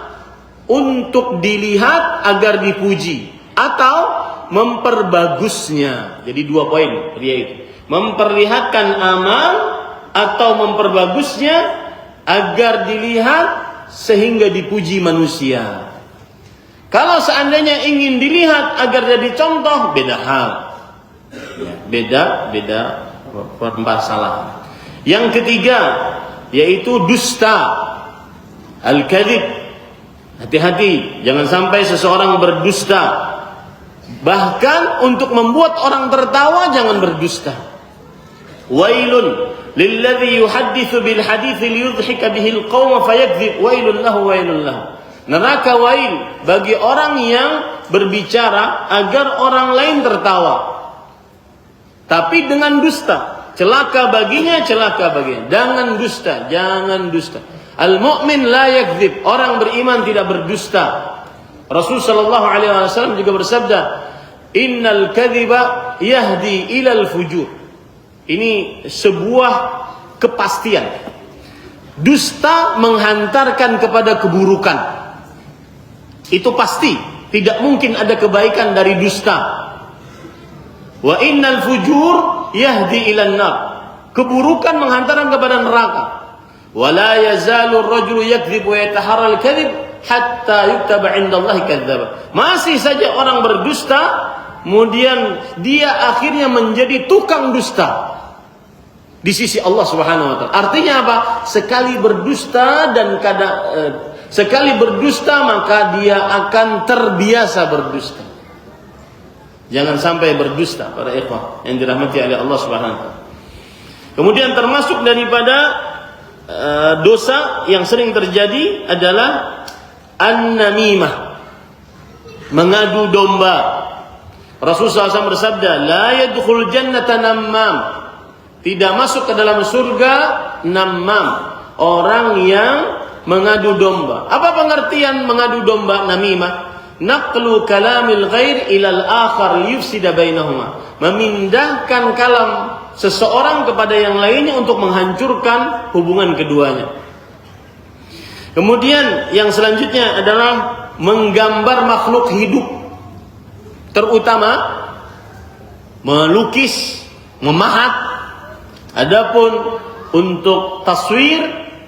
untuk dilihat agar dipuji, atau memperbagusnya. Jadi 2 poin riya itu. Memperlihatkan amal atau memperbagusnya agar dilihat sehingga dipuji manusia. Kalau seandainya ingin dilihat agar jadi contoh, beda hal. Ya, beda permasalahan. Yang ketiga yaitu dusta, al-kadzib. Hati-hati, jangan sampai seseorang berdusta. Bahkan untuk membuat orang tertawa jangan berdusta. Wailun lilladzi yuhadditsu bil hadits liyudhhika bihi al-qaum fayakdzib, wailun lahu wailun lahu. Neraka wail bagi orang yang berbicara agar orang lain tertawa, tapi dengan dusta. Celaka baginya, celaka baginya. Jangan dusta, jangan dusta. Al-mu'min la yakdzib, orang beriman tidak berdusta. Rasul sallallahu alaihi wasallam juga bersabda, "Innal kadziba yahdi ilal fujur." Ini sebuah kepastian. Dusta menghantarkan kepada keburukan. Itu pasti, tidak mungkin ada kebaikan dari dusta. Wa innal fujur yahdi ilan nar. Keburukan menghantarkan kepada neraka. Wala yazalu ar-rajulu yakdzib wa yataharra al-kadzib hatta yuktaba 'inda Allah kadzdzaba. Masih saja orang berdusta, kemudian dia akhirnya menjadi tukang dusta di sisi Allah Subhanahu wa taala. Artinya apa? Sekali berdusta sekali berdusta maka dia akan terbiasa berdusta. Jangan sampai berdusta para ikhwah yang dirahmati oleh Allah Subhanahu wa taala. Kemudian termasuk daripada dosa yang sering terjadi adalah an-namimah, mengadu domba. Rasulullah SAW bersabda, la yadkhul jannata nammam, tidak masuk ke dalam surga nammam, orang yang mengadu domba. Apa pengertian mengadu domba namimah? Naqlu kalamil ghair ilal akhar yufsida bainahuma, memindahkan kalam seseorang kepada yang lainnya untuk menghancurkan hubungan keduanya. Kemudian yang selanjutnya adalah menggambar makhluk hidup, terutama melukis, memahat. Adapun untuk taswir,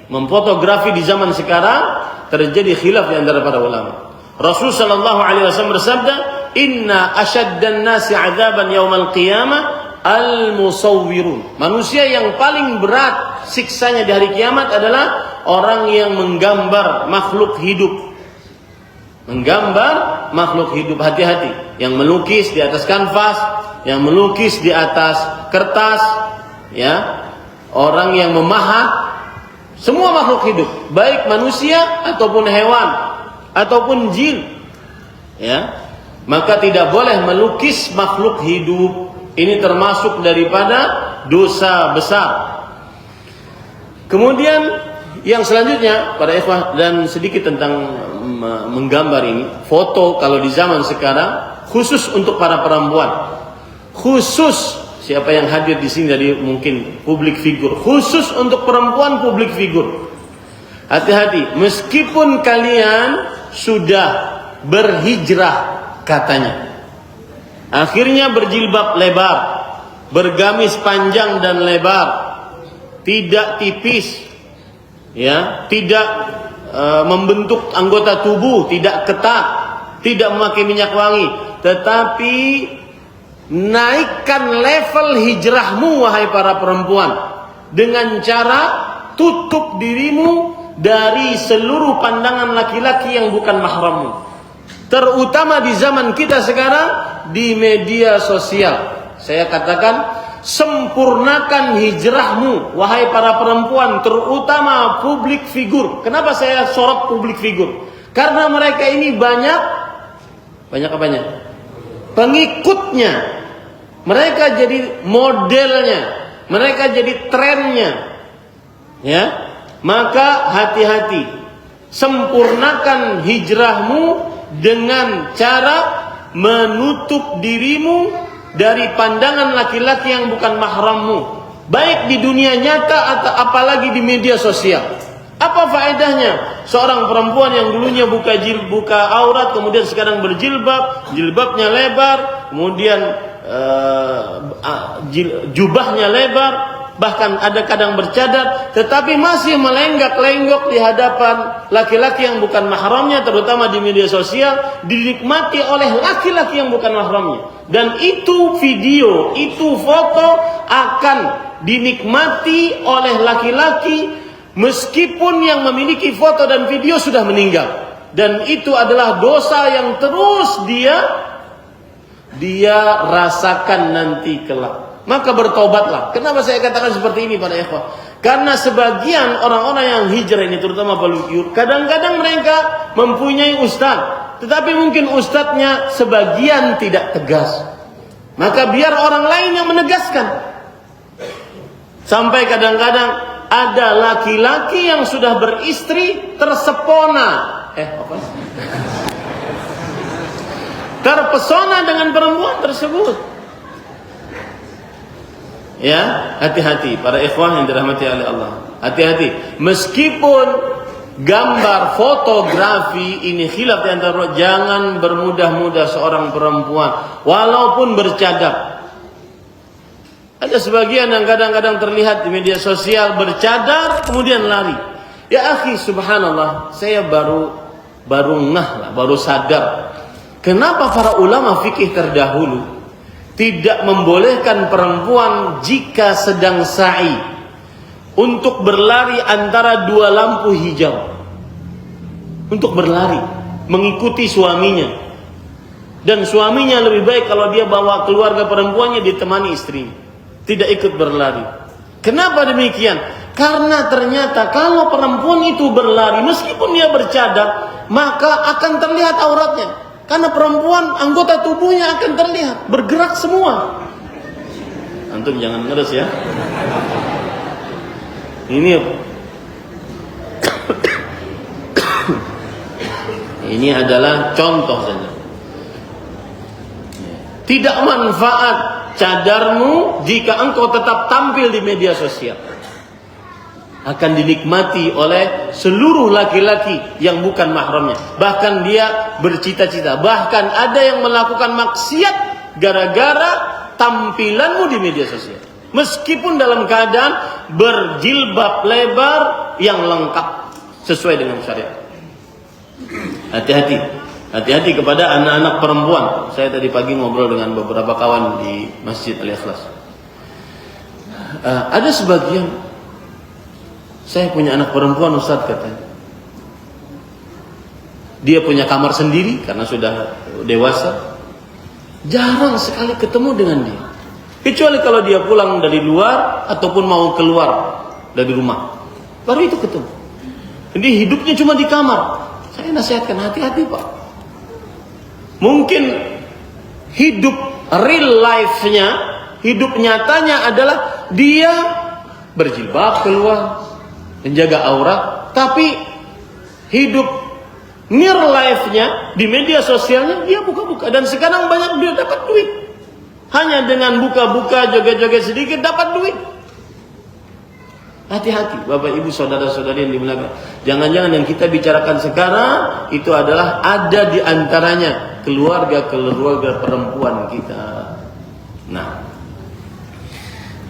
memfotografi di zaman sekarang terjadi khilaf di antara para ulama. Rasul sallallahu alaihi wasallam bersabda, "Inna asyaddan nasi 'adzaban yaumal qiyamah al-musawwirun." Manusia yang paling berat siksanya di hari kiamat adalah orang yang menggambar makhluk hidup. Menggambar makhluk hidup, hati-hati. Yang melukis di atas kanvas, yang melukis di atas kertas, ya. Orang yang memahat semua makhluk hidup, baik manusia ataupun hewan ataupun jin, ya. Maka tidak boleh melukis makhluk hidup. Ini termasuk daripada dosa besar. Kemudian yang selanjutnya pada ikhwah, dan sedikit tentang menggambar ini, foto kalau di zaman sekarang khusus untuk para perempuan. Khusus siapa yang hadir di sini dari mungkin public figure, khusus untuk perempuan public figure. Hati-hati, meskipun kalian sudah berhijrah katanya, akhirnya berjilbab lebar, bergamis panjang dan lebar, tidak tipis, ya, tidak membentuk anggota tubuh, tidak ketat, tidak memakai minyak wangi, tetapi naikkan level hijrahmu wahai para perempuan dengan cara tutup dirimu dari seluruh pandangan laki-laki yang bukan mahrammu. Terutama di zaman kita sekarang di media sosial. Saya katakan, sempurnakan hijrahmu wahai para perempuan, terutama public figure. Kenapa saya sorot public figure? Karena mereka ini banyak apanya? Pengikutnya. Mereka jadi modelnya, mereka jadi trennya. Ya. Maka hati-hati. Sempurnakan hijrahmu dengan cara menutup dirimu dari pandangan laki-laki yang bukan mahrammu, baik di dunia nyata atau apalagi di media sosial. Apa faedahnya seorang perempuan yang dulunya buka aurat, kemudian sekarang berjilbab, jilbabnya lebar, kemudian jubahnya lebar, bahkan ada kadang bercadar, tetapi masih melenggak-lenggok di hadapan laki-laki yang bukan mahramnya, terutama di media sosial, dinikmati oleh laki-laki yang bukan mahramnya. Dan itu video, itu foto akan dinikmati oleh laki-laki meskipun yang memiliki foto dan video sudah meninggal. Dan itu adalah dosa yang terus dia rasakan nanti kelak. Maka bertobatlah. Kenapa saya katakan seperti ini pada ikhwah? Karena sebagian orang-orang yang hijrah ini, terutama pelukir, kadang-kadang mereka mempunyai ustaz, tetapi mungkin ustaznya sebagian tidak tegas. Maka biar orang lain yang menegaskan. Sampai kadang-kadang ada laki-laki yang sudah beristri tersepona. Terpesona dengan perempuan tersebut. Ya, hati-hati para ikhwah yang dirahmati oleh Allah. Hati-hati. Meskipun gambar fotografi ini khilaf di antara, jangan bermudah-mudah seorang perempuan walaupun bercadar. Ada sebagian yang kadang-kadang terlihat di media sosial bercadar kemudian lari. Ya akhi, subhanallah, saya baru sadar kenapa para ulama fikih terdahulu tidak membolehkan perempuan jika sedang sa'i untuk berlari antara dua lampu hijau, untuk berlari mengikuti suaminya, dan suaminya lebih baik kalau dia bawa keluarga perempuannya ditemani istrinya, tidak ikut berlari. Kenapa demikian? Karena ternyata kalau perempuan itu berlari meskipun dia bercadar, maka akan terlihat auratnya. Karena perempuan anggota tubuhnya akan terlihat, bergerak semua. Antum jangan ngeres ya. Ini adalah contoh saja. Tidak manfaat cadarmu jika engkau tetap tampil di media sosial. Akan dinikmati oleh seluruh laki-laki yang bukan mahramnya. Bahkan dia bercita-cita. Bahkan ada yang melakukan maksiat gara-gara tampilanmu di media sosial. Meskipun dalam keadaan berjilbab lebar yang lengkap sesuai dengan syariat. Hati-hati. Hati-hati kepada anak-anak perempuan. Saya tadi pagi ngobrol dengan beberapa kawan di Masjid Al-Ikhlas. Ada sebagian, saya punya anak perempuan Ustaz katanya. Dia punya kamar sendiri karena sudah dewasa. Jarang sekali ketemu dengan dia. Kecuali kalau dia pulang dari luar ataupun mau keluar dari rumah. Baru itu ketemu. Jadi hidupnya cuma di kamar. Saya nasihatkan hati-hati Pak. Mungkin hidup real life-nya, hidup nyatanya adalah dia berjilbab keluar, menjaga aurat, tapi hidup near life-nya di media sosialnya dia buka-buka. Dan sekarang banyak dia dapat duit. Hanya dengan buka-buka, joget-joget sedikit dapat duit. Hati-hati Bapak Ibu saudara-saudari yang dimuliakan. Jangan-jangan yang kita bicarakan sekarang itu adalah ada di antaranya keluarga-keluarga perempuan kita. Nah,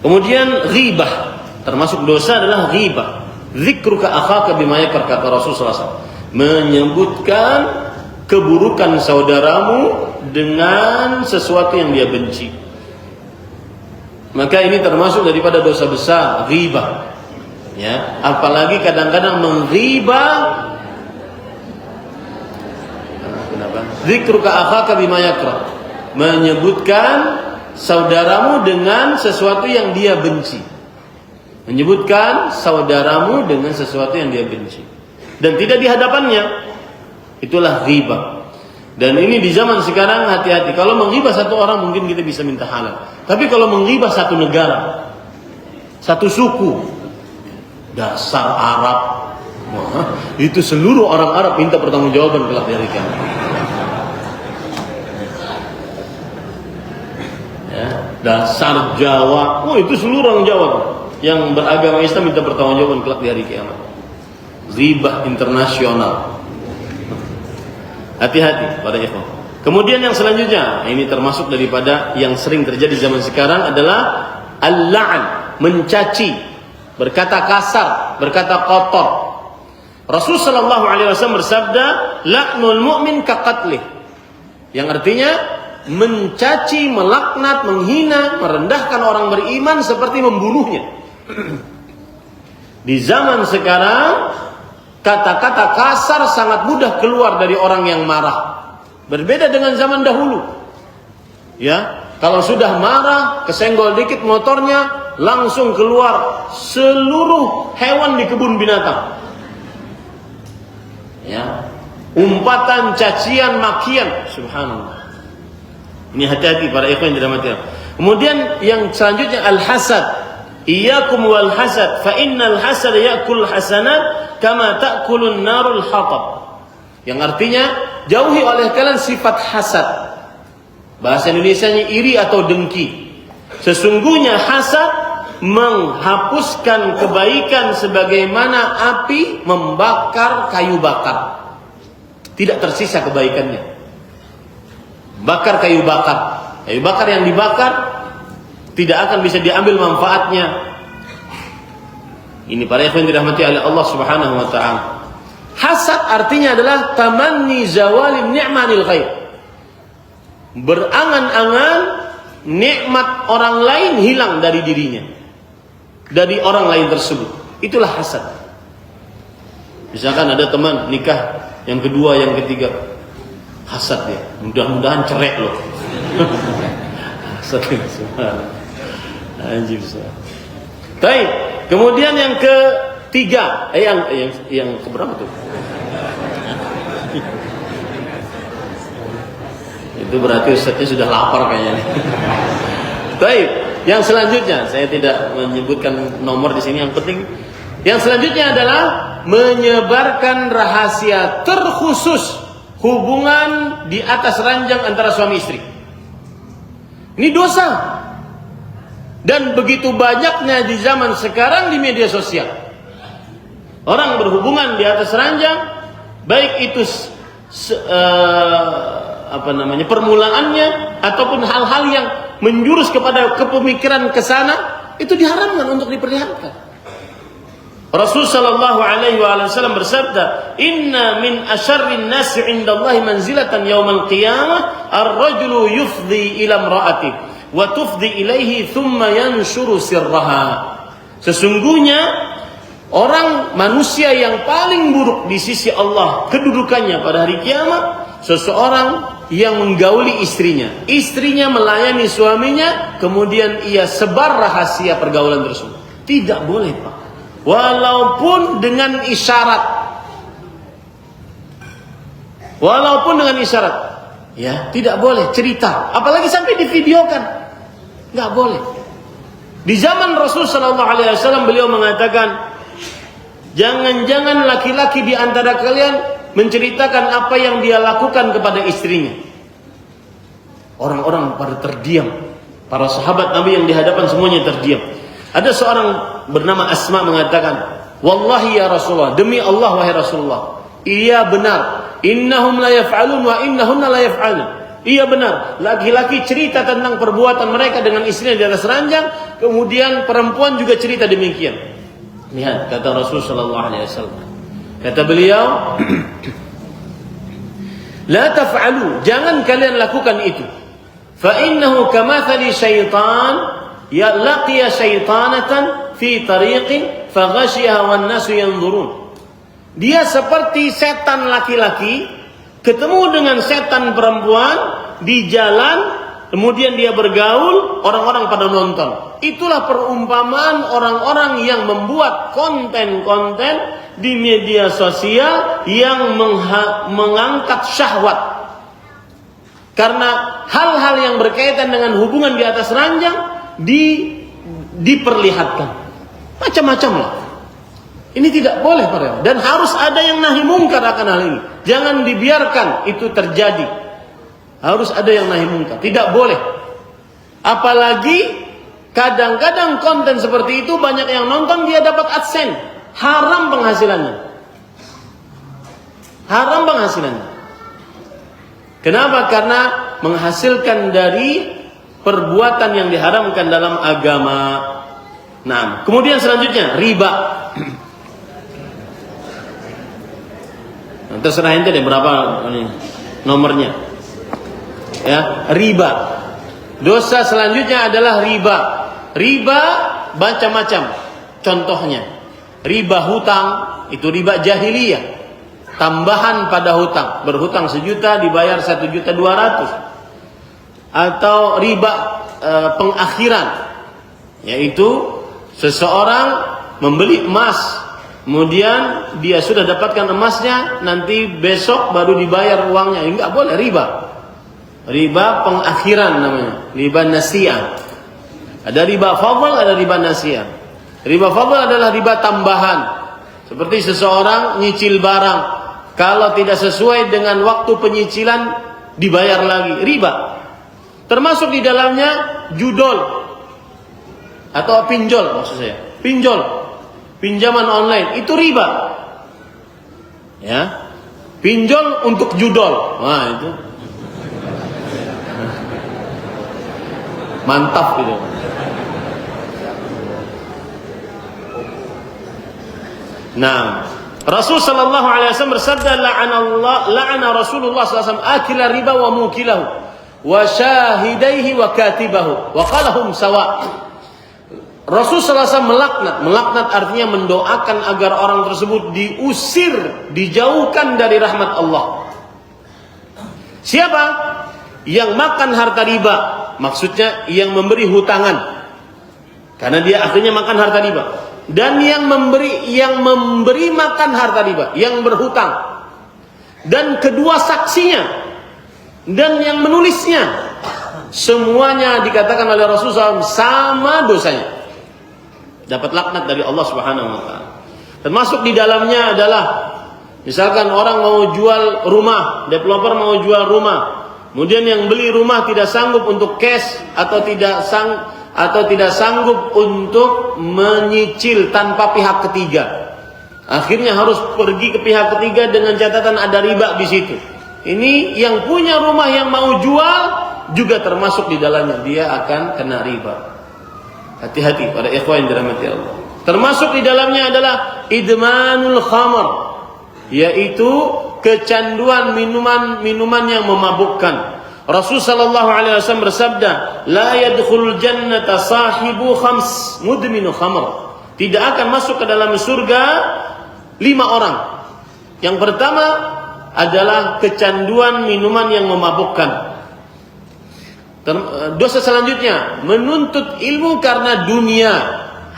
kemudian ghibah, termasuk dosa adalah ghibah. Dzikruka akhaka bima yakrah, kata Rasulullah SAW. Menyebutkan keburukan saudaramu dengan sesuatu yang dia benci. Maka ini termasuk daripada dosa besar, ghibah. Ya, apalagi kadang-kadang menghibah. Kenapa? Dzikruka akhaka bima yakrah. Menyebutkan saudaramu dengan sesuatu yang dia benci. Menyebutkan saudaramu dengan sesuatu yang dia benci. Dan tidak di hadapannya. Itulah ghibah. Dan ini di zaman sekarang hati-hati. Kalau menghibah satu orang mungkin kita bisa minta halal. Tapi kalau menghibah satu negara, satu suku, dasar Arab, itu seluruh orang Arab minta pertanggungjawaban kelak di hari kiamat. Ya, dasar Jawa, itu seluruh orang Jawa yang beragama Islam minta pertanggungjawaban kelak di hari kiamat. Ghibah internasional. Hati-hati pada ikhwan. Kemudian yang selanjutnya, ini termasuk daripada yang sering terjadi zaman sekarang adalah al-la'n, mencaci, berkata kasar, berkata kotor. Rasul sallallahu alaihi wasallam bersabda, la'nul mu'min kaqatlih. Yang artinya mencaci, melaknat, menghina, merendahkan orang beriman seperti membunuhnya. Di zaman sekarang kata-kata kasar sangat mudah keluar dari orang yang marah. Berbeda dengan zaman dahulu. Ya, kalau sudah marah, kesenggol dikit motornya, langsung keluar seluruh hewan di kebun binatang. Ya, umpatan, cacian, makian, subhanallah. Ini hati-hati para ikhwan yang dirahmati Allah. Kemudian yang selanjutnya al-hasad. Iyyakum wal hasad, fa innal hasad ya'kul hasanat kama ta'kulun narul hatab. Yang artinya jauhi oleh kalian sifat hasad. Bahasa Indonesianya iri atau dengki. Sesungguhnya hasad menghapuskan kebaikan sebagaimana api membakar kayu bakar. Tidak tersisa kebaikannya. Bakar kayu bakar. Kayu bakar yang dibakar tidak akan bisa diambil manfaatnya. Ini para ikhwan dirahmati oleh Allah Subhanahu wa taala. Hasad artinya adalah tamanni zawalim ni'manil ghair. Berangan-angan nikmat orang lain hilang dari dirinya, dari orang lain tersebut. Itulah hasad. Misalkan ada teman nikah yang kedua, yang ketiga, hasad dia. Mudah-mudahan cerai loh. Hasad. Anjir. Baik. Kemudian yang ketiga, yang keberapa tuh? Itu berarti Ustaznya sudah lapar kayaknya. Baik, yang selanjutnya saya tidak menyebutkan nomor di sini, yang penting yang selanjutnya adalah menyebarkan rahasia terkhusus hubungan di atas ranjang antara suami istri. Ini dosa. Dan begitu banyaknya di zaman sekarang di media sosial. Orang berhubungan di atas ranjang, baik itu permulaannya ataupun hal-hal yang menjurus kepada kepemikiran ke sana, itu diharamkan untuk diperlihatkan. Rasul sallallahu alaihi wasallam bersabda, "Inna min asyarrin nasi 'indallahi manzilatan yaumal qiyamah ar-rajulu yufdi ila imra'atihi wa tufdi ilaihi thumma yanshuru sirraha." Sesungguhnya orang manusia yang paling buruk di sisi Allah kedudukannya pada hari kiamat, seseorang yang menggauli istrinya, istrinya melayani suaminya, kemudian ia sebar rahasia pergaulan tersebut. Tidak boleh, Pak. Walaupun dengan isyarat. Walaupun dengan isyarat. Ya, tidak boleh cerita, apalagi sampai divideokan. Enggak boleh. Di zaman Rasul sallallahu alaihi wasallam beliau mengatakan, jangan-jangan laki-laki di antara kalian menceritakan apa yang dia lakukan kepada istrinya. Orang-orang pada terdiam. Para sahabat Nabi yang di hadapan semuanya terdiam. Ada seorang bernama Asma mengatakan, "Wallahi ya Rasulullah, demi Allah wahai Rasulullah, iya benar, innahum la yaf'alun wa innahunna la yaf'alun." Iya benar, laki-laki cerita tentang perbuatan mereka dengan istrinya di atas ranjang, kemudian perempuan juga cerita demikian. Lihat kata Rasul sallallahu alaihi wasallam. Kata beliau, "La taf'alu, jangan kalian lakukan itu. Fa innahu kamathali syaitan ya laqiya syaitanatan fi tariqin fa ghashiyaha wan nasu yanzurun." Dia seperti setan laki-laki ketemu dengan setan perempuan di jalan, kemudian dia bergaul, orang-orang pada nonton. Itulah perumpamaan orang-orang yang membuat konten-konten di media sosial yang mengangkat syahwat. Karena hal-hal yang berkaitan dengan hubungan di atas ranjang diperlihatkan. Macam-macam lah. Ini tidak boleh, para, dan harus ada yang nahi mungkar akan hal ini. Jangan dibiarkan itu terjadi. Harus ada yang nahi mungkar. Tidak boleh. Apalagi kadang-kadang konten seperti itu banyak yang nonton, dia dapat AdSense. Haram penghasilannya. Haram penghasilannya. Kenapa? Karena menghasilkan dari perbuatan yang diharamkan dalam agama. Nah, kemudian selanjutnya riba. Nah, terserah ente deh berapa ini nomornya. Ya, riba. Dosa selanjutnya adalah riba. Riba macam-macam. Contohnya, riba hutang, itu riba jahiliyah. Tambahan pada hutang. Berhutang 1 juta dibayar 1.200.000. Atau riba pengakhiran, yaitu seseorang membeli emas, kemudian dia sudah dapatkan emasnya, nanti besok baru dibayar uangnya. Ini enggak boleh, riba. Riba pengakhiran namanya, riba nasi'ah. Ada riba fadl, ada riba nasi'ah. Riba fadl adalah riba tambahan. Seperti seseorang nyicil barang, kalau tidak sesuai dengan waktu penyicilan dibayar lagi, riba. Termasuk di dalamnya judol atau pinjol, maksud saya. Pinjol, pinjaman online, itu riba. Ya. Pinjol untuk judol. Wah, itu mantap gitu. Nah, Rasul sallallahu alaihi wasallam bersabda, la'ana Rasulullah sallallahu alaihi wasallam akila riba wa mukilahu wa syahidaihi wa katibahu wa qalahum sawa. Rasul sallallahu alaihi wasallam melaknat artinya mendoakan agar orang tersebut diusir, dijauhkan dari rahmat Allah. Siapa yang makan harta riba? Maksudnya yang memberi hutangan. Karena dia akhirnya makan harta riba. Dan yang memberi makan harta riba, yang berhutang. Dan kedua saksinya dan yang menulisnya, semuanya dikatakan oleh Rasulullah SAW sama dosanya. Dapat laknat dari Allah Subhanahu wa taala. Termasuk di dalamnya adalah misalkan orang mau jual rumah, developer mau jual rumah. Kemudian yang beli rumah tidak sanggup untuk cash atau tidak sanggup untuk menyicil tanpa pihak ketiga. Akhirnya harus pergi ke pihak ketiga dengan catatan ada riba di situ. Ini yang punya rumah yang mau jual juga termasuk di dalamnya, dia akan kena riba. Hati-hati pada ikhwan yang dirahmati Allah. Termasuk di dalamnya adalah idmanul khamr, yaitu kecanduan minuman yang memabukkan. Rasul sallallahu alaihi wasallam bersabda, la yadkhulul jannata sahibu khams mudminu khamr. Tidak akan masuk ke dalam surga 5 orang. Yang pertama adalah kecanduan minuman yang memabukkan. Dosa selanjutnya menuntut ilmu karena dunia,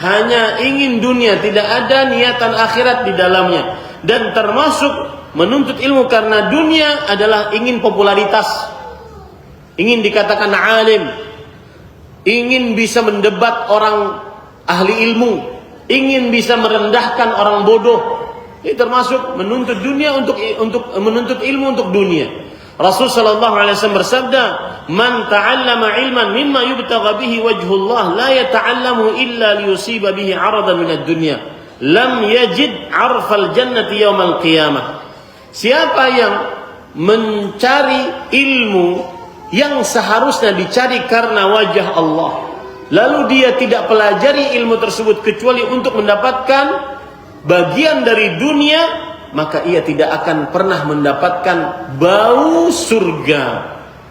hanya ingin dunia, tidak ada niatan akhirat di dalamnya. Dan termasuk menuntut ilmu karena dunia adalah ingin popularitas, ingin dikatakan alim, ingin bisa mendebat orang ahli ilmu, ingin bisa merendahkan orang bodoh. Ini termasuk menuntut dunia untuk menuntut ilmu untuk dunia. Rasul sallallahu alaihi wasallam bersabda, "Man ta'allama ilman mimma yubtagha bihi wajhullah la yata'allamu illa liyusiba bihi 'aradan minad dunya, lam yajid 'arfal jannati yaumal qiyamah." Siapa yang mencari ilmu yang seharusnya dicari karena wajah Allah, lalu dia tidak pelajari ilmu tersebut kecuali untuk mendapatkan bagian dari dunia, maka ia tidak akan pernah mendapatkan bau surga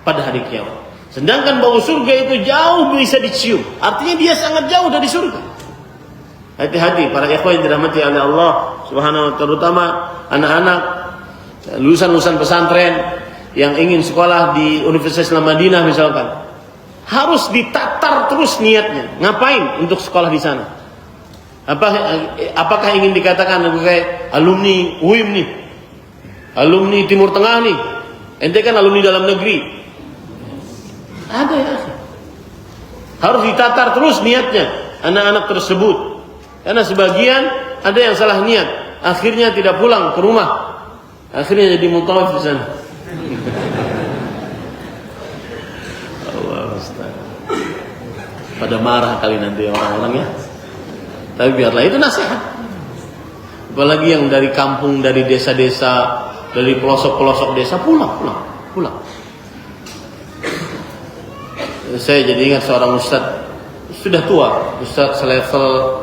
pada hari kiamat. Sedangkan bau surga itu jauh bisa dicium, artinya dia sangat jauh dari surga. Hati-hati para ikhwan yang dirahmati oleh Allah Subhanahu wa taala, terutama anak-anak lulusan pesantren yang ingin sekolah di Universitas Islam Madinah misalkan, harus ditatar terus niatnya. Ngapain untuk sekolah di sana? Apakah ingin dikatakan kayak alumni UIM nih, alumni Timur Tengah nih, ente kan alumni dalam negeri? Ada ya, harus ditatar terus niatnya anak-anak tersebut, karena sebagian ada yang salah niat, akhirnya tidak pulang ke rumah, akhirnya jadi mutawaf di sana. Allah Ustaz, pada marah kali nanti orang-orangnya. Tapi biarlah, itu nasihat. Apalagi yang dari kampung, dari desa-desa, dari pelosok-pelosok desa, pulang. Saya jadi ingat seorang ustaz, sudah tua, ustaz selevel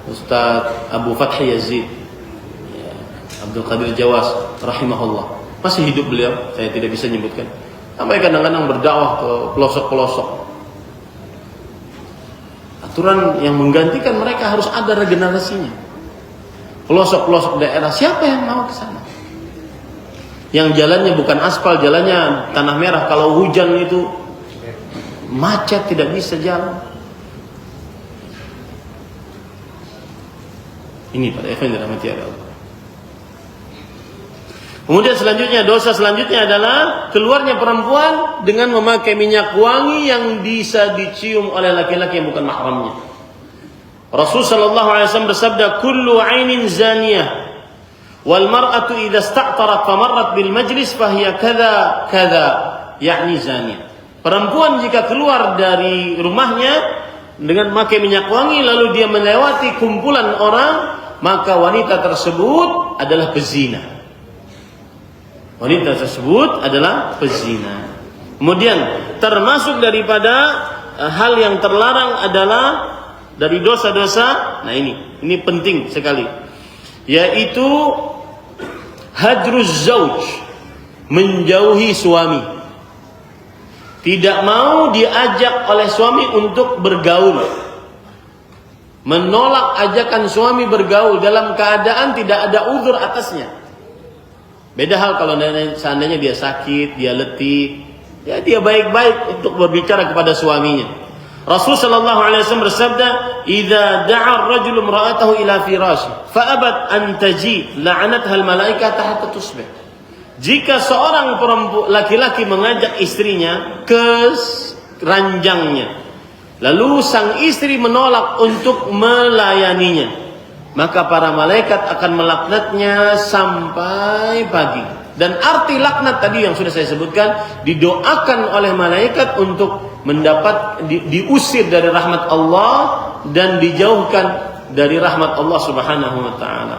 Ustaz Abu Fathi Yazid, Abdul Qadir Jawas, rahimahullah. Masih hidup beliau, saya tidak bisa menyebutkan. Sampai kadang-kadang berdakwah ke pelosok-pelosok. Aturan yang menggantikan mereka harus ada regenerasinya. Pelosok-pelosok daerah, siapa yang mau ke sana? Yang jalannya bukan aspal, jalannya tanah merah. Kalau hujan itu macet, tidak bisa jalan. Ini pada ikhwan dirahmati Allah. Kemudian selanjutnya, dosa selanjutnya adalah keluarnya perempuan dengan memakai minyak wangi yang bisa dicium oleh laki-laki yang bukan mahramnya. Rasul sallallahu alaihi wasallam bersabda, "Kullu 'ainin zaniyah wal mar'atu idza ista'tarat famarrat bil majlis fahiya kadza kadza", yakni zaniyah. Perempuan jika keluar dari rumahnya dengan memakai minyak wangi lalu dia melewati kumpulan orang, maka wanita tersebut adalah pezina. Wanita tersebut adalah pezina. Kemudian termasuk daripada hal yang terlarang adalah dari dosa-dosa. Nah ini penting sekali. yaitu hajruz zauj, menjauhi suami. Tidak mau diajak oleh suami untuk bergaul, menolak ajakan suami bergaul dalam keadaan tidak ada uzur atasnya. Beda hal kalau seandainya dia sakit, dia letih, ya dia baik-baik untuk berbicara kepada suaminya. Rasul sallallahu alaihi wasallam bersabda, "Idza da'a ar-rajulu imra'atahu ila firashi, fa abat an taji, la'anatha al-malaikatu hatta tusbih." Jika seorang laki-laki mengajak istrinya ke ranjangnya, lalu sang istri menolak untuk melayaninya, maka para malaikat akan melaknatnya sampai pagi. Dan arti laknat tadi yang sudah saya sebutkan, didoakan oleh malaikat untuk mendapat diusir dari rahmat Allah dan dijauhkan dari rahmat Allah Subhanahu wa taala.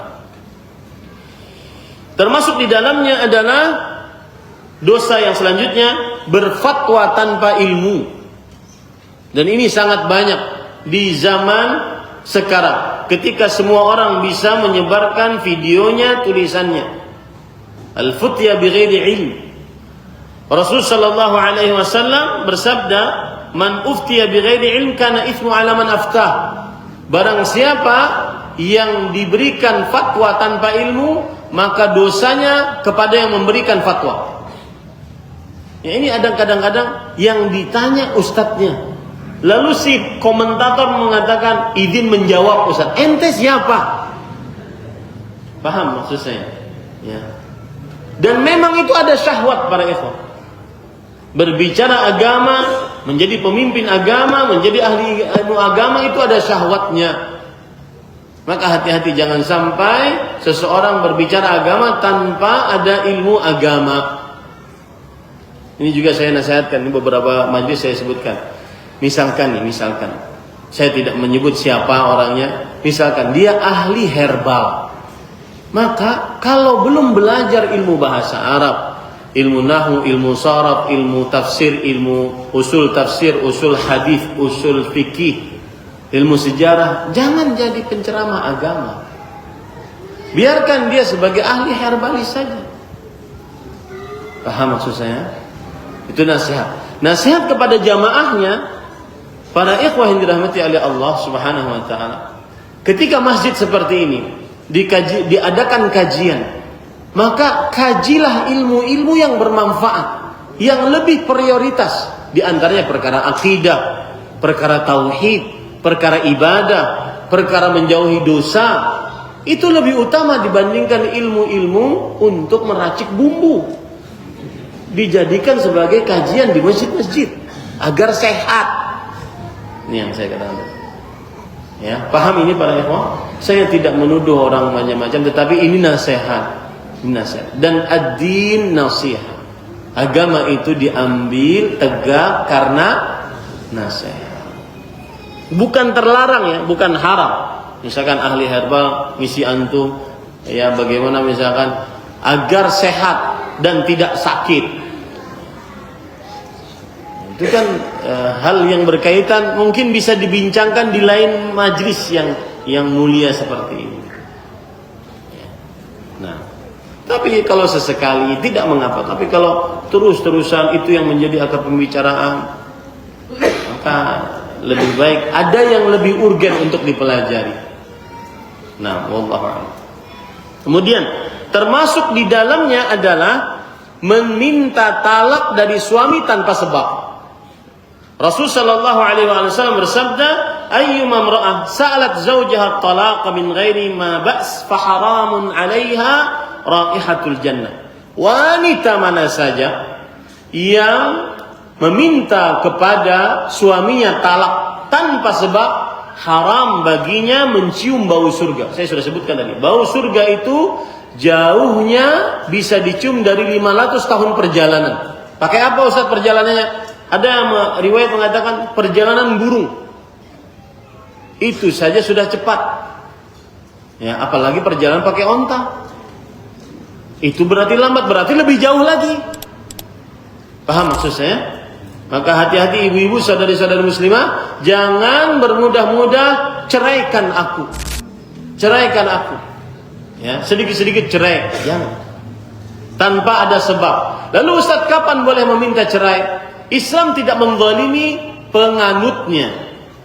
Termasuk di dalamnya adalah dosa yang selanjutnya, berfatwa tanpa ilmu. Dan ini sangat banyak di zaman sekarang, ketika semua orang bisa menyebarkan videonya, tulisannya. Al-futya bighairi ilm. Rasul sallallahu alaihi wasallam bersabda, "Man uftiya bighairi ilm kana itsmu ala man aftah." Barang siapa yang diberikan fatwa tanpa ilmu, maka dosanya kepada yang memberikan fatwa. Ya, ini ada kadang-kadang yang ditanya ustadznya, lalu si komentator mengatakan izin menjawab ustadz. Ente siapa? Paham maksud saya? Ya. Dan memang itu ada syahwat para ikhwan. Berbicara agama, menjadi pemimpin agama, menjadi ahli ilmu agama, itu ada syahwatnya. Maka hati-hati, jangan sampai seseorang berbicara agama tanpa ada ilmu agama. Ini juga saya nasihatkan, ini beberapa majelis saya sebutkan. Misalkan, saya tidak menyebut siapa orangnya. Misalkan dia ahli herbal, maka kalau belum belajar ilmu bahasa Arab, ilmu nahwu, ilmu sharaf, ilmu tafsir, ilmu usul tafsir, usul hadis, usul fikih, ilmu sejarah, jangan jadi penceramah agama. Biarkan dia sebagai ahli herbalis saja. Paham maksud saya? Itu nasihat. Nasihat kepada jamaahnya, para ikhwah yang dirahmati oleh Allah Subhanahu wa taala. Ketika masjid seperti ini diadakan kajian, maka kajilah ilmu-ilmu yang bermanfaat, yang lebih prioritas. Di antaranya perkara akidah, perkara tauhid, perkara ibadah, perkara menjauhi dosa. Itu lebih utama dibandingkan ilmu-ilmu untuk meracik bumbu. Dijadikan sebagai kajian di masjid-masjid agar sehat. Ini yang saya katakan. Ya, paham ini para ikhwan? Saya tidak menuduh orang macam-macam, tetapi ini nasihat. Dan ad-din nasihat. Agama itu diambil tegak karena nasihat. Bukan terlarang ya, bukan haram. Misalkan ahli herbal misi antum, ya bagaimana misalkan agar sehat dan tidak sakit. Itu kan hal yang berkaitan, mungkin bisa dibincangkan di lain majlis yang mulia seperti ini. Nah, tapi kalau sesekali tidak mengapa. Tapi kalau terus-terusan itu yang menjadi akar pembicaraan, maka lebih baik ada yang lebih urgen untuk dipelajari. Nah, wallahu a'lam. Kemudian termasuk di dalamnya adalah meminta talak dari suami tanpa sebab. Rasul sallallahu alaihi wasallam bersabda, "Ayyuma imra'ah sa'alat zawjaha at-talaq min ghairi ma ba's fa haramun 'alaiha raihatul jannah." Wanita mana saja yang meminta kepada suaminya talak tanpa sebab, haram baginya mencium bau surga. Saya sudah sebutkan tadi, bau surga itu jauhnya bisa dicium dari 500 tahun perjalanan. Pakai apa Ustaz perjalanannya? Ada riwayat mengatakan perjalanan burung. Itu saja sudah cepat. Ya, apalagi perjalanan pakai onta. Itu berarti lambat, berarti lebih jauh lagi. Paham maksud saya? Maka hati-hati ibu-ibu, saudari-saudari muslimah, jangan bermudah-mudah ceraikan aku. Ceraikan aku. Ya, sedikit-sedikit cerai, jangan. Tanpa ada sebab. Lalu Ustaz, kapan boleh meminta cerai? Islam tidak menzalimi penganutnya,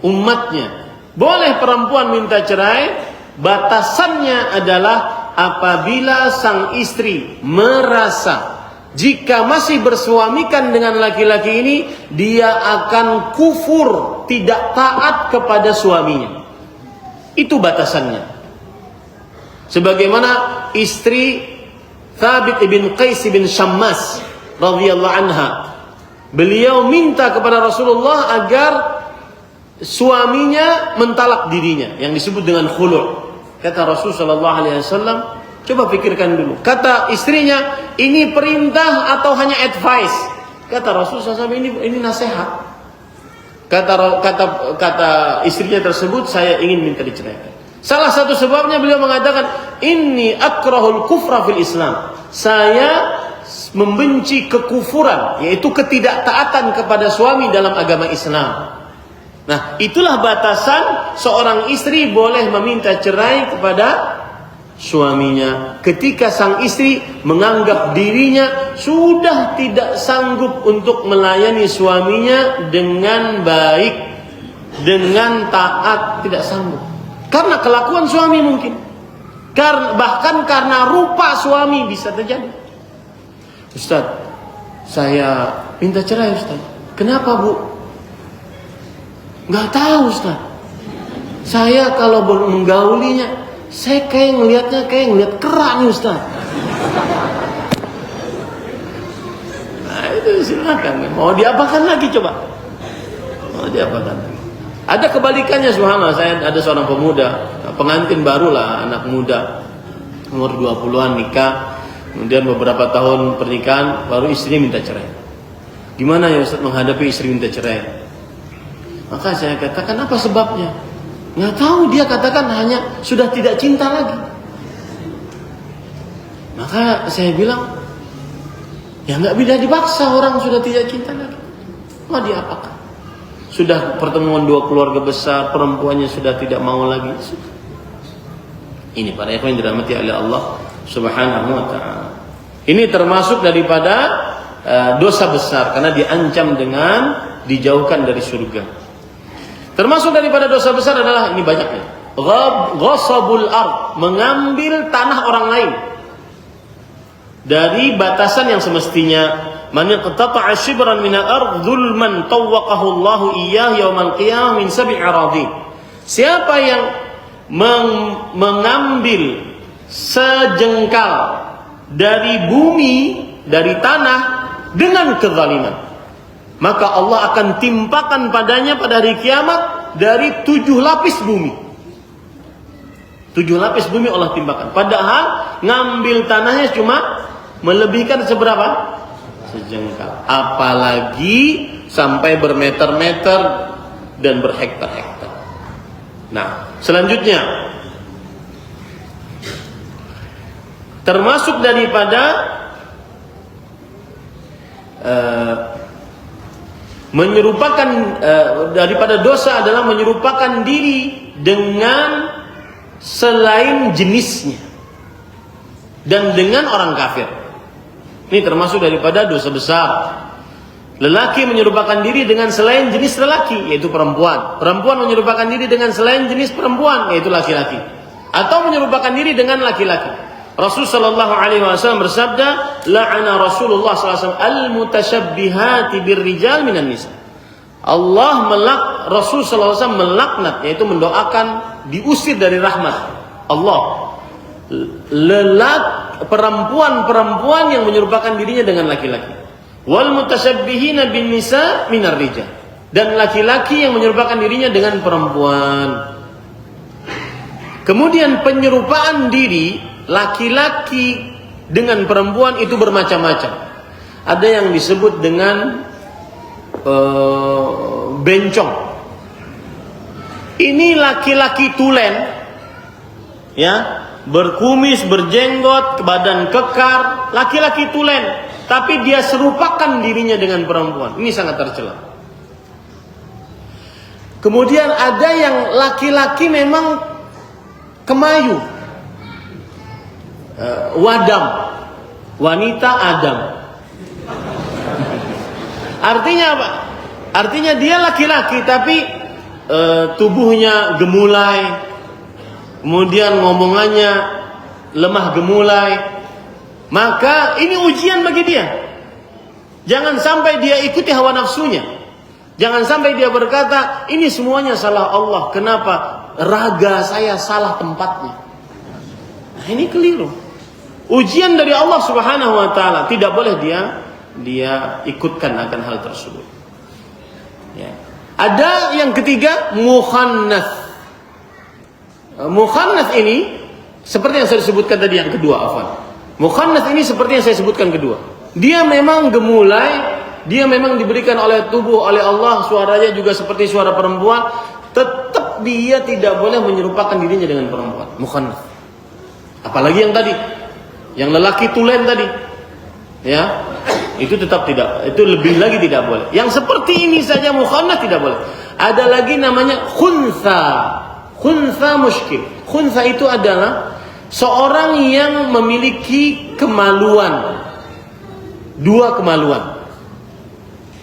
umatnya. Boleh perempuan minta cerai, batasannya adalah apabila sang istri merasa jika masih bersuamikan dengan laki-laki ini, dia akan kufur, tidak taat kepada suaminya. Itu batasannya. Sebagaimana istri Thabit ibn Qais bin Syammas radhiyallahu anha, beliau minta kepada Rasulullah agar suaminya mentalak dirinya, yang disebut dengan khulu'. Kata Rasul sallallahu alaihi wasallam, coba pikirkan dulu. Kata istrinya, ini perintah atau hanya advice? Kata Rasul SAW, ini nasihat. Kata istrinya tersebut, saya ingin minta diceraikan. Salah satu sebabnya beliau mengatakan, inni akrahul kufra fil Islam. Saya membenci kekufuran, yaitu ketidaktaatan kepada suami dalam agama Islam. Nah, itulah batasan seorang istri boleh meminta cerai kepada suaminya ketika sang istri menganggap dirinya sudah tidak sanggup untuk melayani suaminya dengan baik, dengan taat, tidak sanggup. Karena kelakuan suami mungkin, bahkan karena rupa suami bisa terjadi. Ustaz, saya minta cerai Ustaz. Kenapa Bu? Nggak tahu Ustaz. Saya kalau menggaulinya, saya kayak ngeliat kerak nih Ustaz. Nah itu silakan. Mau diapakan lagi coba? Mau diapakan lagi? Ada kebalikannya, subhanallah. Saya ada seorang pemuda, pengantin barulah, anak muda, umur 20-an nikah. Kemudian beberapa tahun pernikahan, baru istrinya minta cerai. Gimana ya Ustaz menghadapi istri minta cerai? Maka saya katakan, apa sebabnya? Nggak tahu, dia katakan hanya sudah tidak cinta lagi. Maka saya bilang, ya nggak bisa dipaksa, orang sudah tidak cinta lagi. Mau diapakan? Sudah pertemuan dua keluarga besar, perempuannya sudah tidak mau lagi. Ini para ikhwan yang dirahmati oleh Allah Subhanahu wa ta'ala. Ini termasuk daripada dosa besar, karena diancam dengan dijauhkan dari surga. Termasuk daripada dosa besar adalah, ini banyaknya, ghasabul ard, mengambil tanah orang lain dari batasan yang semestinya. Man yaqtata'a shibran min al-ard zulman tawaqahu Allahu iyyah yaumal qiyamah min sab'i aradin. Siapa yang mengambil sejengkal dari bumi, dari tanah dengan kezaliman, maka Allah akan timpakan padanya pada hari kiamat dari 7 lapis bumi. 7 lapis bumi Allah timpakan. Padahal ngambil tanahnya cuma melebihkan seberapa? Sejengkal. Apalagi sampai bermeter-meter dan berhektar-hektar. Nah, selanjutnya termasuk daripada menyerupakan daripada dosa adalah menyerupakan diri dengan selain jenisnya dan dengan orang kafir. Ini termasuk daripada dosa besar. Lelaki menyerupakan diri dengan selain jenis lelaki, yaitu perempuan. Perempuan menyerupakan diri dengan selain jenis perempuan, yaitu laki-laki. Atau menyerupakan diri dengan laki-laki. Rasul sallallahu alaihi wasallam bersabda, la'ana Rasulullah sallallahu alaihi wasallam al-mutasyabbihati birrijal minan nisa. Rasul sallallahu alaihi wasallam melaknat, yaitu mendoakan diusir dari rahmat Allah perempuan-perempuan yang menyerupakan dirinya dengan laki-laki. Wal mutasyabbihina bin nisa minar rijal, dan laki-laki yang menyerupakan dirinya dengan perempuan. Kemudian penyerupaan diri laki-laki dengan perempuan itu bermacam-macam. Ada yang disebut dengan bencong. Ini laki-laki tulen, ya, berkumis, berjenggot, badan kekar, laki-laki tulen, tapi dia serupakan dirinya dengan perempuan. Ini sangat tercela. Kemudian ada yang laki-laki memang kemayu, wadam, wanita Adam. Artinya apa? Artinya dia laki-laki tapi tubuhnya gemulai, kemudian ngomongannya lemah gemulai. Maka ini ujian bagi dia. Jangan sampai dia ikuti hawa nafsunya. Jangan sampai dia berkata, ini semuanya salah Allah. Kenapa? Raga saya salah tempatnya. Nah, ini keliru. Ujian dari Allah Subhanahu wa taala, tidak boleh dia ikutkan akan hal tersebut. Ya. Ada yang ketiga, mukhannats. Mukhannats ini seperti yang saya sebutkan tadi yang kedua, afwan. Mukhannats ini seperti yang saya sebutkan kedua. Dia memang gemulai, dia memang diberikan oleh tubuh oleh Allah, suaranya juga seperti suara perempuan, tetap dia tidak boleh menyerupakan dirinya dengan perempuan. Mukhannats. Apalagi yang tadi, yang lelaki tulen tadi. Ya. Itu tetap tidak, itu lebih lagi tidak boleh. Yang seperti ini saja mukhannats tidak boleh. Ada lagi namanya khuntha. Khuntha muskil. Khuntha itu adalah seorang yang memiliki kemaluan. Dua kemaluan.